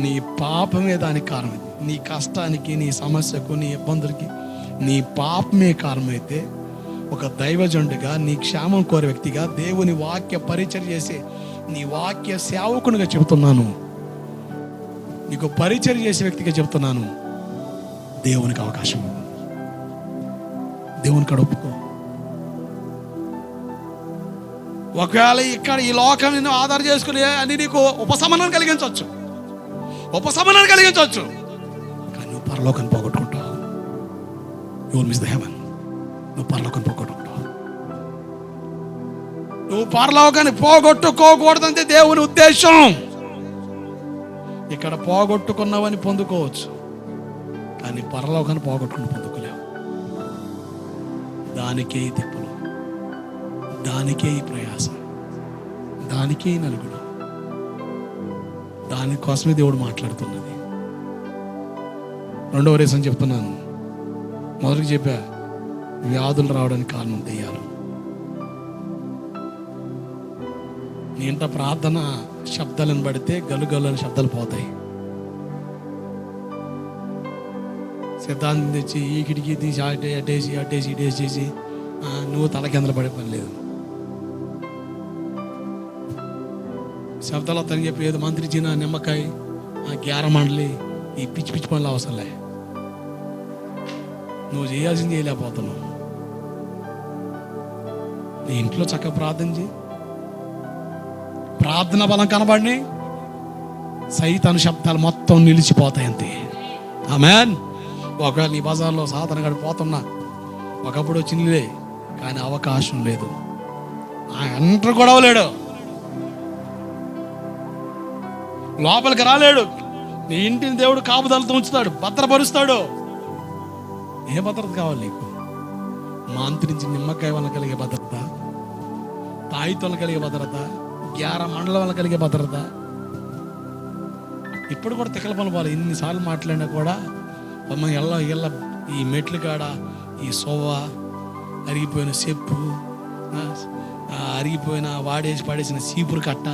నీ పాపమే దానికి కారణం. నీ కష్టానికి, నీ సమస్యకు, నీ ఇబ్బందులకి నీ పాపమే కారణమైతే, ఒక దైవజనుడిగా, నీ క్షేమం కోరే వ్యక్తిగా, దేవుని వాక్య పరిచర్య చేసే నీ వాక్య సేవకునిగా చెబుతున్నాను, నీకు పరిచర్య చేసే వ్యక్తిగా చెబుతున్నాను, దేవునికి అవకాశం, దేవుని కాడ ఒప్పుకో. ఒకవేళ ఇక్కడ ఈ లోకం నిన్ను ఆధారం చేసుకుని అని నీకు ఉపశమనం కలిగించవచ్చు, కానీ నువ్వు పరలోకాన్ని పోగొట్టుకుంటావు. You will miss the heaven. నువ్వు పరలోకాన్ని పోగొట్టుకుంటావు. నువ్వు పరలోకాన్ని పోగొట్టుకోకూడదంటే దేవుని ఉద్దేశం. ఇక్కడ పోగొట్టుకున్నావని పొందుకోవచ్చు, కానీ పరలోకాన్ని పోగొట్టుకుని పొందుకోలేవు. దానికే ఈ తిప్పులు, దానికే ఈ ప్రయాసం, దానికే ఈ నలుగుడు. దానికోసమే దేవుడు మాట్లాడుతున్నది. రెండవ రీజన్ చెప్తున్నాను. మొదటికి చెప్పా, వ్యాధులు రావడానికి కారణం దెయ్యాలు. నీ ఇంట ప్రార్థన శబ్దాలను పడితే గలుగలు అని శబ్దాలు పోతాయి. సిద్ధాంతం తెచ్చి ఈ కిటికీ తీసి అటేసి ఇటేసి నువ్వు తలకిందలు పడే పని లేదు. శబ్దాలు వస్తాయని చెప్పి ఏదో మంత్రిచిన నిమ్మకాయ, గ్యార మండలి, ఈ పిచ్చి పిచ్చి పనులు అవసరంలే. నువ్వు చేయాల్సింది చేయలేకపోతున్నావు. నీ ఇంట్లో చక్కగా ప్రార్థన చేయి. ప్రార్థన బలం కనబడి సైతాను శబ్దాలు మొత్తం నిలిచిపోతాయి అంతే. ఆమేన్. ఒకవేళ నీ బజార్లో సాధన గడిపోతున్నా, ఒకప్పుడు వచ్చిందిలే, కానీ అవకాశం లేదు. ఎంటర్ కూడా లేడు. లోపలికి రాలేడు. నీ ఇంటిని దేవుడు కాపుదలతో ఉంచుతాడు, భద్రపరుస్తాడు. ఏ భద్రత కావాలి నీకు? మాంత్రించి నిమ్మకాయ వల్ల కలిగే భద్రత, తాయితో కలిగే భద్రత, గ్యార మండలం వల్ల కలిగే భద్రత. ఇప్పుడు కూడా తిక్కల పనులు పోవాలి. ఎన్నిసార్లు మాట్లాడినా కూడా ఎల్ల ఈ మెట్లు కాడ ఈ సోవ, అరిగిపోయిన చెప్పు, అరిగిపోయిన వాడేసి పడేసిన చీపురు కట్ట,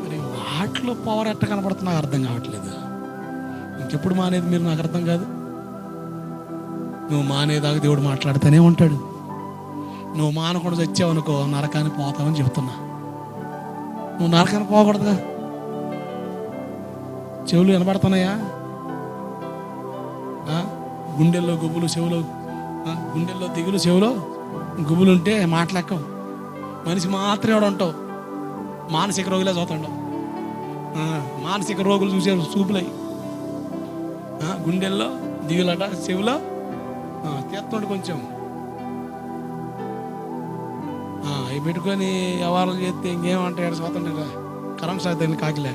మరి వాటిలో పవర్ ఎట్ట కనపడుతున్నా నాకు అర్థం కావట్లేదు. ఇంకెప్పుడు మానేది మీరు? నాకు అర్థం కాదు. నువ్వు మానేదాకా దేవుడు మాట్లాడుతూనే ఉంటాడు. నువ్వు మానకుండా చచ్చావనుకో నరకానికి పోతావని చెప్తున్నా. నువ్వు నరకానికి పోకూడదుగా. చెవులు వినపడుతున్నాయా? గుండెల్లో గుబులు, చెవులో గుండెల్లో దిగులు, చెవులో గుబులు ఉంటే మాట్లాడకవు. మనిషి మాత్రమే ఉంటావు. మానసిక రోగులే చూస్తుండవు. మానసిక రోగులు చూసే చూపులై. గుండెల్లో దిగులట, చెవులో తీస్తుండే కొంచెం అవి పెట్టుకొని వ్యవహారాలు చేస్తే ఇంకేమంటే ఎక్కడ చూస్తుండే కరెంట్ సాగుతుంది కాకిలే.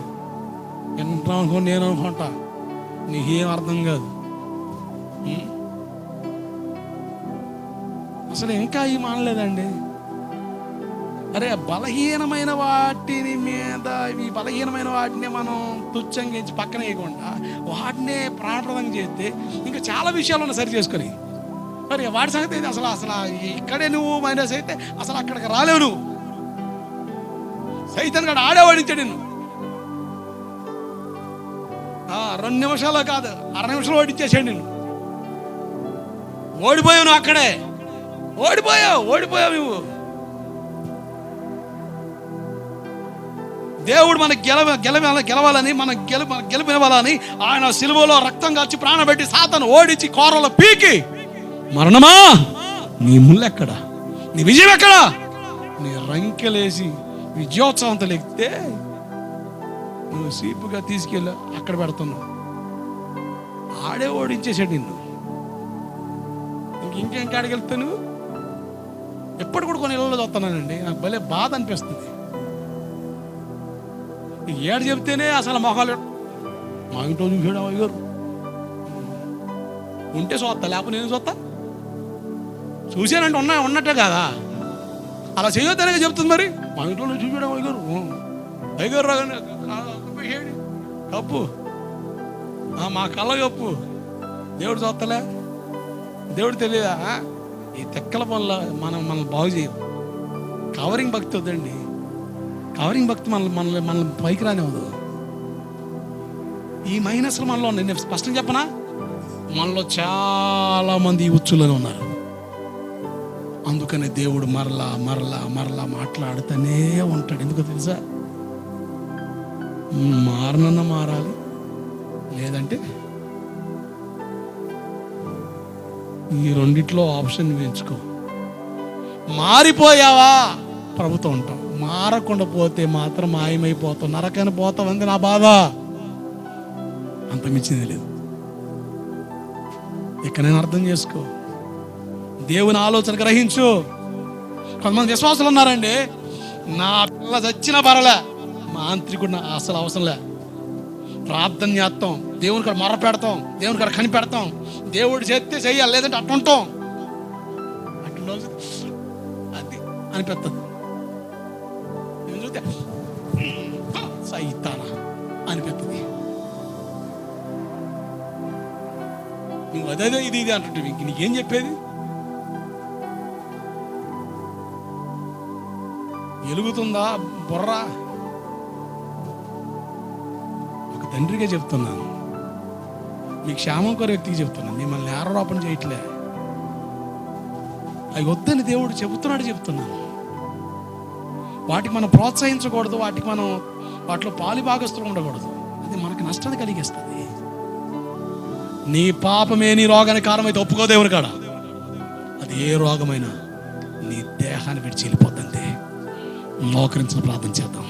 ఎంటాం అనుకో, నేను అనుకుంటా, నీకేం అర్థం కాదు. అసలు ఇంకా ఈ మానలేదండి. అరే బలహీనమైన వాటిని మీద, ఈ బలహీనమైన వాటిని మనం తుచ్చంగా పక్కన వేయకుండా వాటినే ప్రాణప్రదం చేస్తే ఇంకా చాలా విషయాలను సరి చేసుకొని, మరి వాటి సంగతి అయితే అసలు ఇక్కడే నువ్వు మైనస్ అయితే అసలు అక్కడికి రాలేవు. నువ్వు సైతాన్ గడ ఆడేవాడించాడు నిన్ను. 2 నిమిషాలు కాదు 6 నిమిషాలు ఓడిచ్చేసాడు నిన్ను. ఓడిపోయావు నువ్వు. అక్కడే ఓడిపోయావు నువ్వు. దేవుడు మనకు గెలవాలని, మన గెలిపివ్వాలని ఆయన సిలువలో రక్తం కాచి ప్రాణం పెట్టి సాతాను ఓడించి కోరలో పీకి, మరణమా నీ ముళ్ళెక్కడా, నీ విజయం ఎక్కడా, నీ రంకెలేసి విజయోత్సవంతో లెక్కితే నువ్వు సీపుగా తీసుకెళ్ళి అక్కడ పెడుతున్నావు. ఆడే ఓడించేసాడు నిన్ను. ఇంకేం కాడికి వెళ్తా నువ్వు? ఎప్పుడు కూడా కొన్ని ఇళ్ళలో చూస్తున్నానండి, నాకు భలే బాధ అనిపిస్తుంది. ఏడు చెప్తేనే అసలు మొహాలు మా ఇంట్లో చూసాడు అయ్యారు ఉంటే చూస్తా, లేకపోతే నేను చూస్తా. చూశానంటే ఉన్నట్టే కదా, అలా చేయొద్దనే చెప్తుంది. మరి మా ఇంట్లో నువ్వు చూసాడు అయ్యారు రాగానే కప్పు, మా కళ్ళ కప్పు. దేవుడు చూస్తలే, దేవుడు తెలియదా? ఈ తెక్కల పనుల మనం బాగు చేయం. కవరింగ్ భక్తి వద్దండి. కవరింగ్ భక్తి మనల్ని పైకి రానివ్వదు. ఈ మైనస్లు మనలో ఉన్నాయి. నేను స్పష్టంగా చెప్పనా, మనలో చాలా మంది ఉచ్చులలో ఉన్నారు. అందుకనే దేవుడు మరలా మరలా మరలా మాట్లాడుతూనే ఉంటాడు. ఎందుకో తెలుసా? మారాలి, లేదంటే ఈ రెండిట్లో ఆప్షన్ ఎంచుకో. మారిపోయావా ప్రభుతో ఉంటాం, మారకుండా పోతే మాత్రం మాయమైపోతావు, నరకాన్ని పోతావు. అంది నా బాధ, అంత మించింది లేదు. ఇక నేను అర్థం చేసుకో, దేవుని ఆలోచన గ్రహించు. కొంతమంది విశ్వాసులు ఉన్నారండి, నా పిల్ల చచ్చిన పరలే, మాంత్రికుడు అసలు అవసరం లే, ప్రార్థన చేస్తాం, దేవుని కాడ మొర పెడతాం, దేవుని కాడ కనిపెడతాం, దేవుడు చేస్తే చెయ్యాలి, లేదంటే అట్టుంటాం. అది అనిపిస్తుంది. నేను చూస్తే సైతానా అనిపిస్తుంది. నువ్వు అదే ఇది అంటుంటే ఇంక నీకేం చెప్పేది? ఎలుగుతుందా బుర్రా? ఒక తండ్రిగా చెప్తున్నాను, మీ క్షేమం కోరే వ్యక్తికి చెప్తున్నాను, మిమ్మల్ని ఆరోపణ చేయట్లే. అవి వద్దని దేవుడు చెప్తున్నాను. వాటికి మనం ప్రోత్సహించకూడదు, వాటిలో పాలిభాగస్తులు ఉండకూడదు. అది మనకి నష్టాన్ని కలిగిస్తుంది. నీ పాపమే నీ రోగానికి కారణమైతే ఒప్పుకో దేవుని కాడ. అది ఏ రోగమైనా నీ దేహాన్ని విడిచి వెళ్ళిపోతుంది. మోకరించిన ప్రార్థన చేద్దాం.